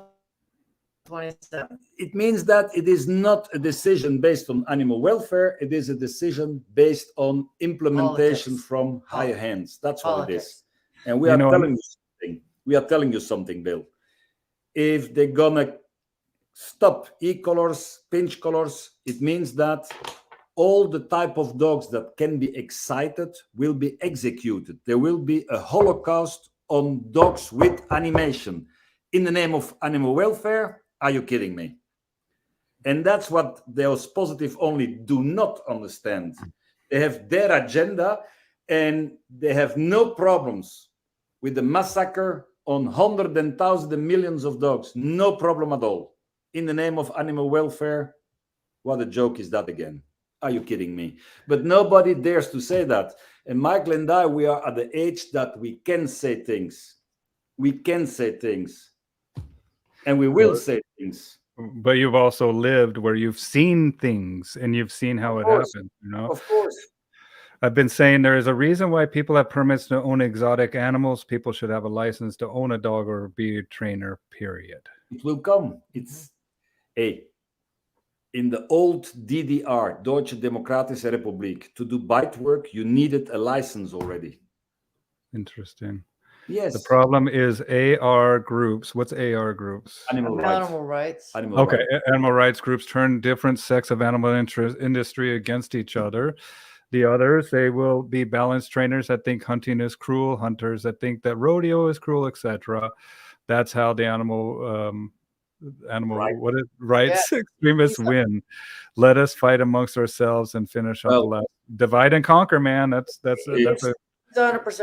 27. It means that it is not a decision based on animal welfare. It is a decision based on implementation Politics. From higher hands. That's what it is. And we You are know, telling you something. We are telling you something, Bill. If they're gonna stop e-collars, pinch collars, it means that all the type of dogs that can be excited will be executed. There will be a holocaust on dogs with animation in the name of animal welfare. Are you kidding me? And that's what those positive only do not understand. They have their agenda, and they have no problems with the massacre on hundreds and thousands and millions of dogs. No problem at all. In the name of animal welfare. What a joke is that again? Are you kidding me? But nobody dares to say that. And Michael and I, we are at the age that we can say things. We can say things. And we will say things. But you've also lived where you've seen things and you've seen how it happens, you know? Of course. I've been saying there is a reason why people have permits to own exotic animals. People should have a license to own a dog or be a trainer, period. It will come. It's in the old DDR, Deutsche Demokratische Republik, to do bite work, you needed a license already. Interesting. Yes. The problem is AR groups. What's AR groups? Animal rights. Animal rights. Animal rights groups turn different sects of animal industry against each other. The others, they will be balanced trainers that think hunting is cruel, hunters that think that rodeo is cruel, etc. That's how the animal rights extremists win. Let us fight amongst ourselves and finish up the last. Divide and conquer, man. That's 100%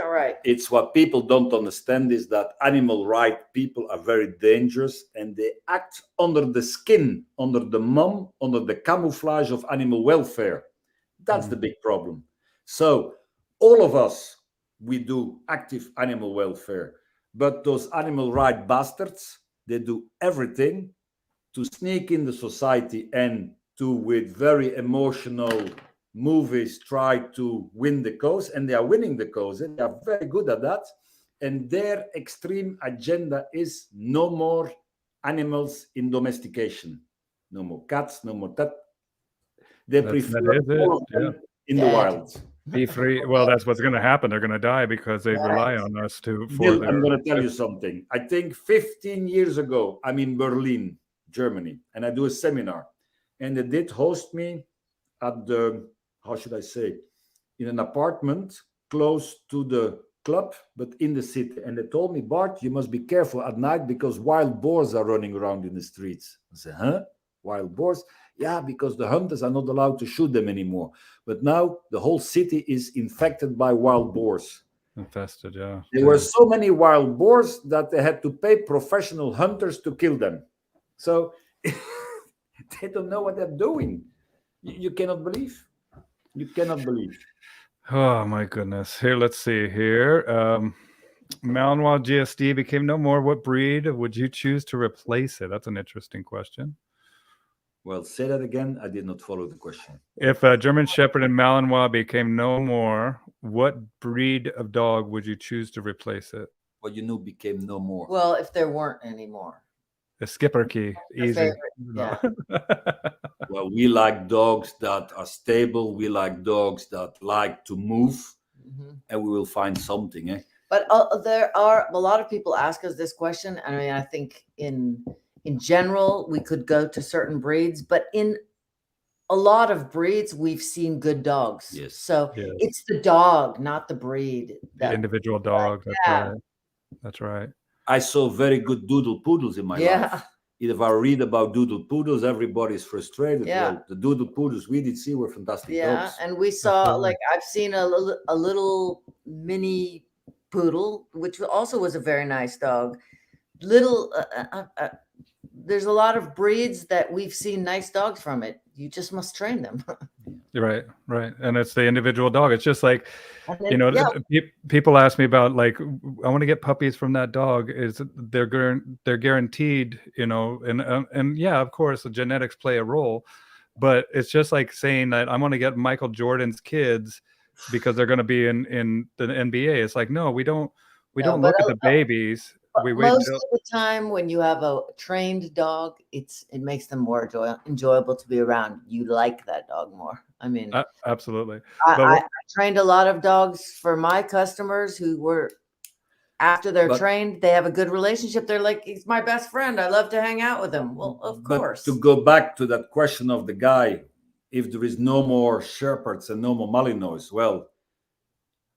right. It's what people don't understand is that animal rights people are very dangerous, and they act under the skin, under the camouflage of animal welfare. That's the big problem. So all of us, we do active animal welfare, but those animal rights bastards, they do everything to sneak in the society and to, with very emotional movies, try to win the cause, and they are winning the cause. And they are very good at that. And their extreme agenda is no more animals in domestication, no more cats, no more that. They prefer all of them in the wild. Be free. Well, that's what's going to happen. They're going to die because they rely on us to. Bill, I'm going to tell you something. I think 15 years ago, I'm in Berlin, Germany, and I do a seminar, and they did host me at the, how should I say, in an apartment close to the club, but in the city. And they told me, Bart, you must be careful at night because wild boars are running around in the streets. I said, huh? Wild boars? Yeah, because the hunters are not allowed to shoot them anymore. But now the whole city is infected by wild boars. Infested, yeah. There were so many wild boars that they had to pay professional hunters to kill them. So they don't know what they're doing. You cannot believe. You cannot believe. Oh my goodness. Here, let's see here. Malinois GSD became no more. What breed would you choose to replace it? That's an interesting question. Well, say that again. I did not follow the question. If a German Shepherd and Malinois became no more, what breed of dog would you choose to replace it? What you knew became no more. Well, if there weren't any more. A skipper key. Your Easy. favorite, No. Well, we like dogs that are stable. We like dogs that like to move, and we will find something. Eh? But there are a lot of people ask us this question. I mean, I think in general, we could go to certain breeds, but in a lot of breeds, we've seen good dogs. Yes. So Yes. it's the dog, not the breed. The individual dog. That's yeah. right. That's right. I saw very good doodle poodles in my life. If I read about doodle poodles, everybody's frustrated. Yeah. Well, the doodle poodles we did see were fantastic dogs. And we saw, like, I've seen a little mini poodle, which also was a very nice dog. Little, there's a lot of breeds that we've seen nice dogs from it. You just must train them. Right, right. And it's the individual dog. It's just like, then, people ask me about, like, I want to get puppies from that dog. Is they're guaranteed, and yeah, of course, the genetics play a role, but it's just like saying that I want to get Michael Jordan's kids because they're going to be in the NBA. It's like, no, we don't look at the babies. We wait most of the time when you have a trained dog, it makes them more enjoyable to be around. You like that dog more. I mean, absolutely. I trained a lot of dogs for my customers who were, after they're trained, they have a good relationship. They're like, he's my best friend. I love to hang out with him. Well, of course. To go back to that question of the guy, if there is no more Shepherds and no more Malinois, well,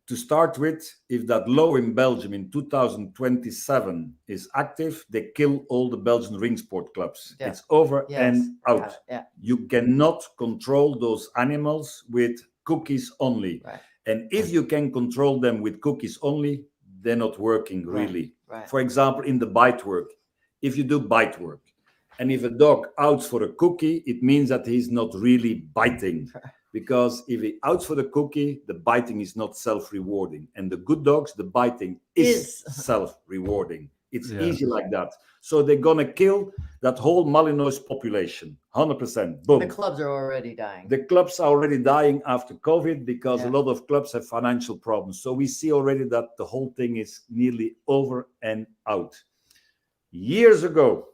to start with, if that law in Belgium in 2027 is active, they kill all the Belgian ring sport clubs. Yeah. It's over and out. Yeah. You cannot control those animals with cookies only. Right. And if you can control them with cookies only, they're not working really. Right. For example, in the bite work, if you do bite work, and if a dog outs for a cookie, it means that he's not really biting. Because if he outs for the cookie, the biting is not self-rewarding. And the good dogs, the biting is self-rewarding. It's easy like that. So they're going to kill that whole Malinois population, 100%. Boom. The clubs are already dying. The clubs are already dying after COVID because a lot of clubs have financial problems. So we see already that the whole thing is nearly over and out. Years ago,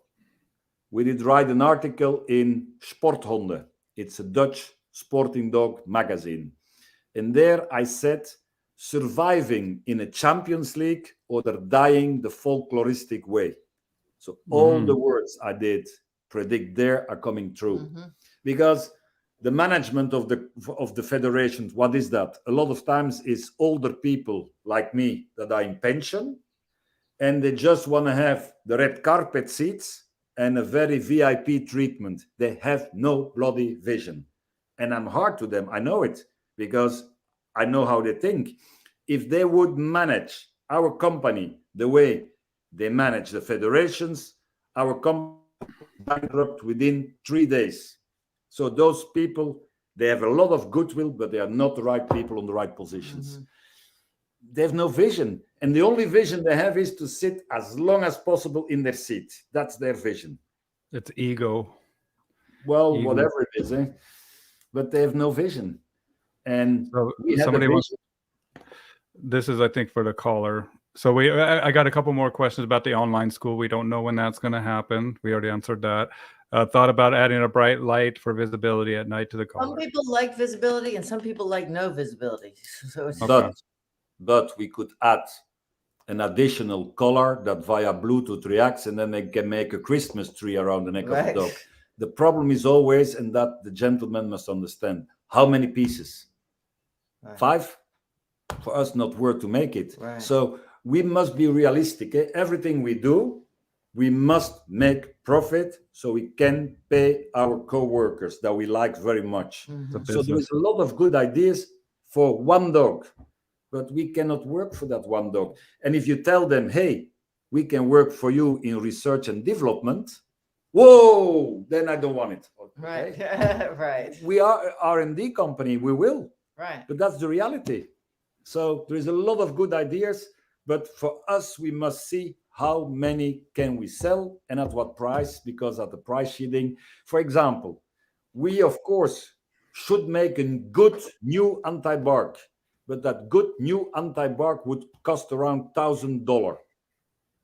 we did write an article in Sporthonde. It's a Dutch sporting dog magazine. And there I said, surviving in a Champions League or dying the folkloristic way. So all the words I did predict there are coming true. Because the management of the federations, what is that? A lot of times is older people like me that are in pension, and they just want to have the red carpet seats and a very VIP treatment. They have no bloody vision. And I'm hard to them. I know it because I know how they think. If they would manage our company the way they manage the federations, our company would bankrupt within 3 days. So those people, they have a lot of goodwill, but they are not the right people on the right positions. They have no vision. And the only vision they have is to sit as long as possible in their seat. That's their vision. It's ego. Well, whatever it is, but they have no vision. And so somebody wants, this is, I think, for the caller. So I got a couple more questions about the online school. We don't know when that's going to happen. We already answered that. Thought about adding a bright light for visibility at night to the caller. Some people like visibility and some people like no visibility. So it's but we could add an additional collar that via Bluetooth reacts, and then they can make a Christmas tree around the neck of the dog. The problem is always, and that the gentleman must understand, how many pieces? 5? For us, not worth to make it. So we must be realistic. Everything we do, we must make profit so we can pay our co-workers that we like very much. So there is a lot of good ideas for one dog. but we cannot work for that one dog. And if you tell them, hey, we can work for you in research and development, whoa, then I don't want it. Right. Okay? Right. We are an R&D company, we will, Right. but that's the reality. So there is a lot of good ideas, but for us, we must see how many can we sell and at what price, because at the price sheeting, for example, we of course should make a good new anti-bark, but that good new anti-bark would cost around $1,000.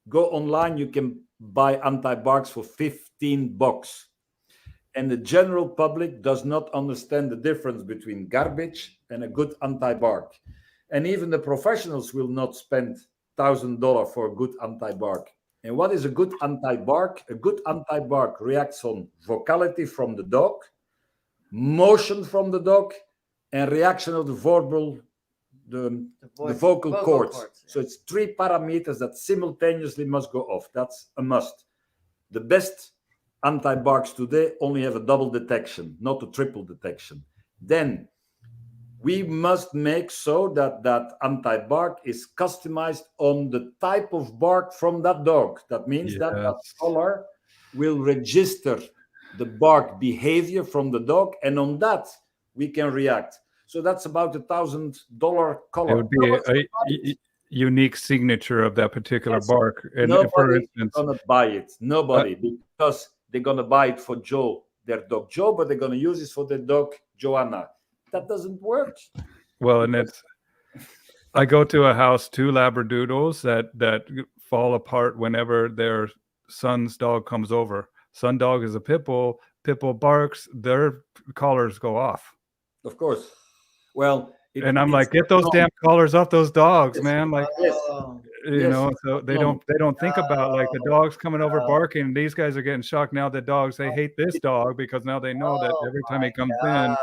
Go online, you can buy anti-barks for $15. And the general public does not understand the difference between garbage and a good anti-bark. And even the professionals will not spend $1,000 for a good anti-bark. And what is a good anti-bark? A good anti-bark reacts on vocality from the dog, motion from the dog, and reaction of the verbal, the vocal cords. Yeah. So it's 3 parameters that simultaneously must go off. That's a must. The best anti-barks today only have a double detection, not a triple detection. Then we must make so that that anti-bark is customized on the type of bark from that dog. That means that that color will register the bark behavior from the dog, and on that we can react. So that's about $1,000 color. It would be a unique signature of that particular bark. And nobody for instance, is gonna buy it. Nobody, because they're gonna buy it for Joe, their dog Joe, but they're gonna use it for their dog Joanna. That doesn't work. well, and it's I go to a house, 2 Labradoodles that fall apart whenever their son's dog comes over. Son dog is a pit bull. Pit bull barks, their collars go off. Of course. Well, and I'm like, get those damn collars off those dogs, man. Like, Oh, you know, so they don't think about like the dog's coming over barking. And these guys are getting shocked now. The dogs, they hate this dog because now they know that every time he comes in,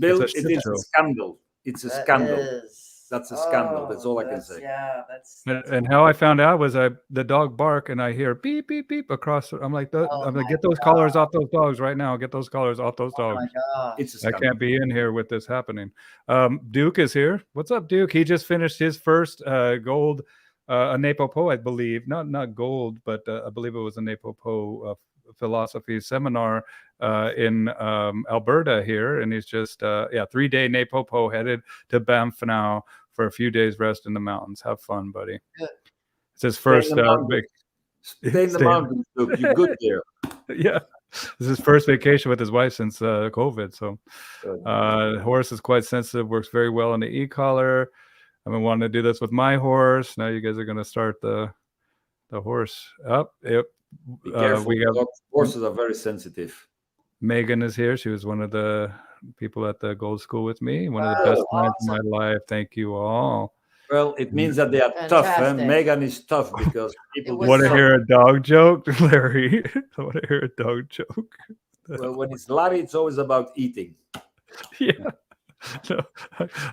Bill, it's a it shit is show. a scandal. It's a scandal. That's a scandal. That's all I can say. Yeah, that's And how I found out was the dog bark and I hear beep beep beep across. I'm like, I'm like, get those collars off those dogs right now. Get those collars off those dogs. It's a I scandal. can't be in here with this happening. Duke is here. What's up, Duke? He just finished his first gold, a Nepopo, I believe. Not gold, but I believe it was a Nepopo philosophy seminar in Alberta here. And he's just, 3-day Nepopo, headed to Banff now for a few days rest in the mountains. Have fun, buddy. Good. It's his first Stay in the mountains, Duke. You're good there. Yeah. This is his first vacation with his wife since COVID. So horse is quite sensitive, works very well on the e-collar. I've been wanting to do this with my horse. Now you guys are going to start the horse up. Yep. Be careful. Horses are very sensitive. Megan is here. She was one of the people at the Gold School with me. One of the best times of my life. Thank you all. Well, it means that they are tough. Eh? Megan is tough because people want to hear a dog joke, Larry. I want to hear a dog joke. Well, when it's Larry, it's always about eating. Yeah. No,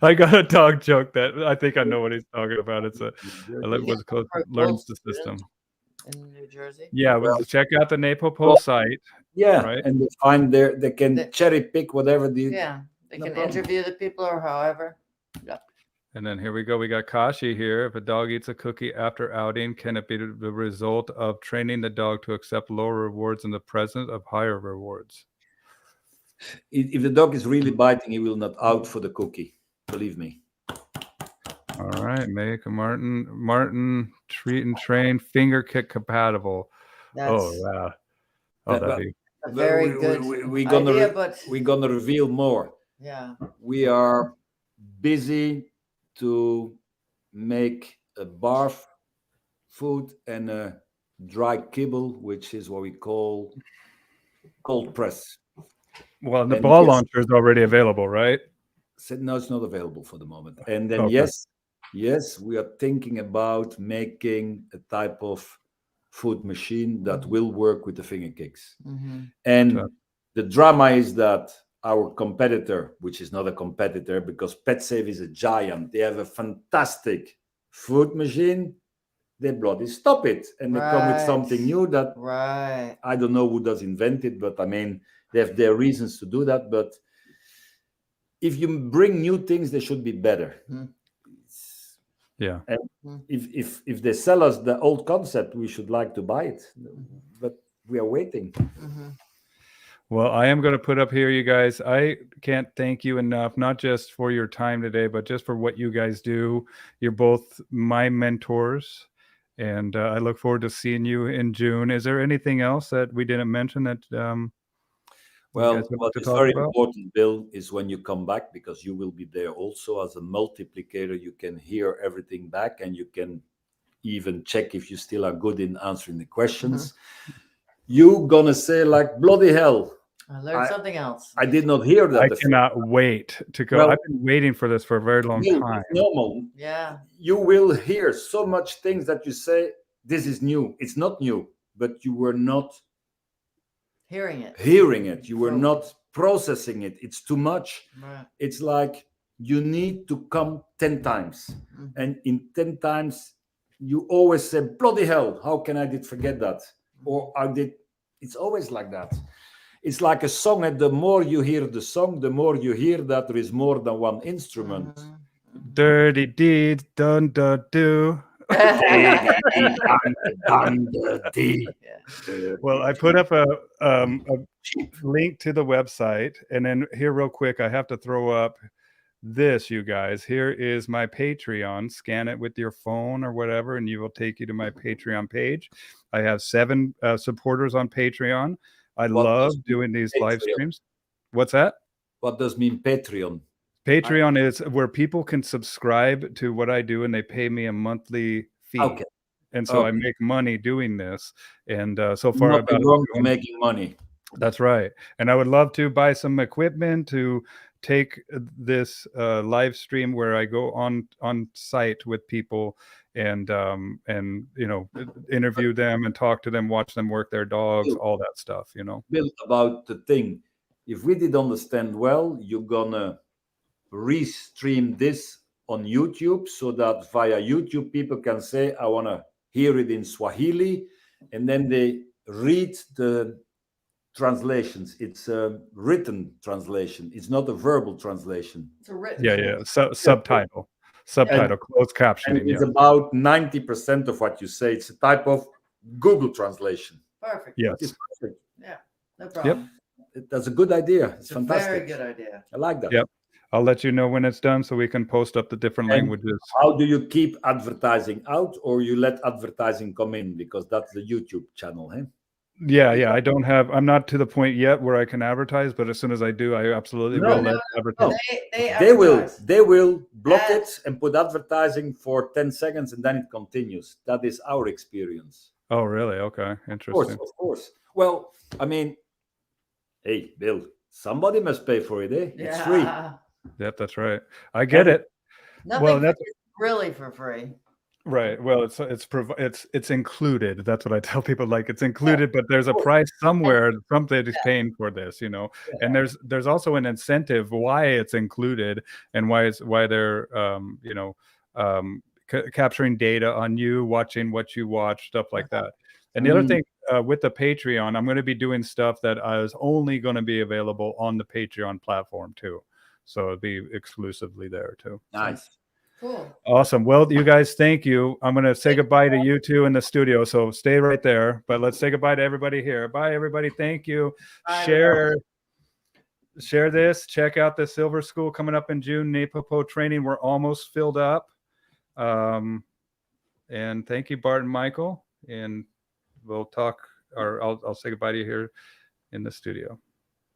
I got a dog joke that I think I know what he's talking about. It's what's called learns the system. In New Jersey. Yeah, well, check out the Nepopo site. Yeah, right? and they find they can cherry pick whatever they. Yeah, they can interview the people or however. Yeah. And then here we go. We got Kashi here. If a dog eats a cookie after outing, can it be the result of training the dog to accept lower rewards in the presence of higher rewards? If the dog is really biting, he will not out for the cookie. Believe me. All right, make a Martin treat and train finger kick compatible. Oh yeah. Oh, that'd be a very good idea, but we're gonna reveal more. Yeah. We are busy to make a barf food and a dry kibble, which is what we call cold press. Well, the ball launcher is already available, right? No, it's not available for the moment. And then yes, we are thinking about making a type of food machine that will work with the finger kicks. Mm-hmm. And the drama is that our competitor, which is not a competitor because PetSafe is a giant, they have a fantastic food machine. They bloody stop it, and they come with something new that I don't know who does invent it, but I mean they have their reasons to do that. But if you bring new things, they should be better. Yeah. And if they sell us the old concept, we should like to buy it, but we are waiting. Well, I am going to put up here, you guys. I can't thank you enough, not just for your time today, but just for what you guys do. You're both my mentors, and I look forward to seeing you in June. Is there anything else that we didn't mention that Well, you guys would like what to is talk very about? important, Bill, is when you come back, because you will be there also as a multiplicator. You can hear everything back, and you can even check if you still are good in answering the questions. You gonna say like, bloody hell, I learned something else. I did not hear that. I cannot wait to go. Well, I've been waiting for this for a very long Bill, time. it's normal. Yeah. You will hear so much things that you say, this is new. It's not new, but you were not Hearing it. You were not processing it. It's too much. Right. It's like you need to come 10 times. And in 10 times, you always say, bloody hell, how can I did forget that? Or I did. It's always like that. It's like a song, and the more you hear the song, the more you hear that there is more than one instrument. Dirty deeds done, done, do. Well, I put up a link to the website, and then here real quick, I have to throw up this, you guys. Here is my Patreon. Scan it with your phone or whatever, and you will take you to my Patreon page. I have 7 supporters on Patreon. I love doing these live streams. What's that? What does mean Patreon? Patreon is where people can subscribe to what I do, and they pay me a monthly fee. Okay. And so I make money doing this. And so far, nothing wrong with making money. That's right. And I would love to buy some equipment to take this live stream where I go on site with people and you know, interview them and talk to them, watch them work their dogs, all that stuff, you know. Bill, about the thing, if we did understand well, you're gonna restream this on YouTube so that via YouTube people can say, I want to hear it in Swahili, and then they read the translations. It's a written translation. It's not a verbal translation. It's a written. Yeah. Subtitle, closed captioning. And it's about 90% of what you say. It's a type of Google translation. Perfect. Yes. It's perfect. Yeah. No problem. That's a good idea. It's a fantastic. very good idea. I like that. Yep. I'll let you know when it's done so we can post up the different languages. How do you keep advertising out, or you let advertising come in? Because that's the YouTube channel, hey? Yeah. I'm not to the point yet where I can advertise, but as soon as I do, I absolutely will let advertise. They will block it and put advertising for 10 seconds, and then it continues. That is our experience. Oh, really? Okay. Interesting. Of course. Well, I mean, hey, Bill, somebody must pay for it, eh? Yeah. It's free. Yep, that's right. I get it. Nothing is really for free. Right. Well, it's included. That's what I tell people. Like, it's included, but there's a price somewhere. Something is paying for this, you know. Yeah. And there's also an incentive why it's included and why they're capturing data on you, watching what you watch, stuff like that. And the other thing with the Patreon, I'm going to be doing stuff that is only going to be available on the Patreon platform too. So it'll be exclusively there too. Nice. Cool. Awesome. Well, you guys, thank you. I'm going to say goodbye to you two in the studio. So stay right there, but let's say goodbye to everybody here. Bye, everybody. Thank you. Bye, Share this. Check out the Silver School coming up in June. Nepopo training. We're almost filled up. And thank you, Bart and Michael. And we'll talk, or I'll say goodbye to you here in the studio.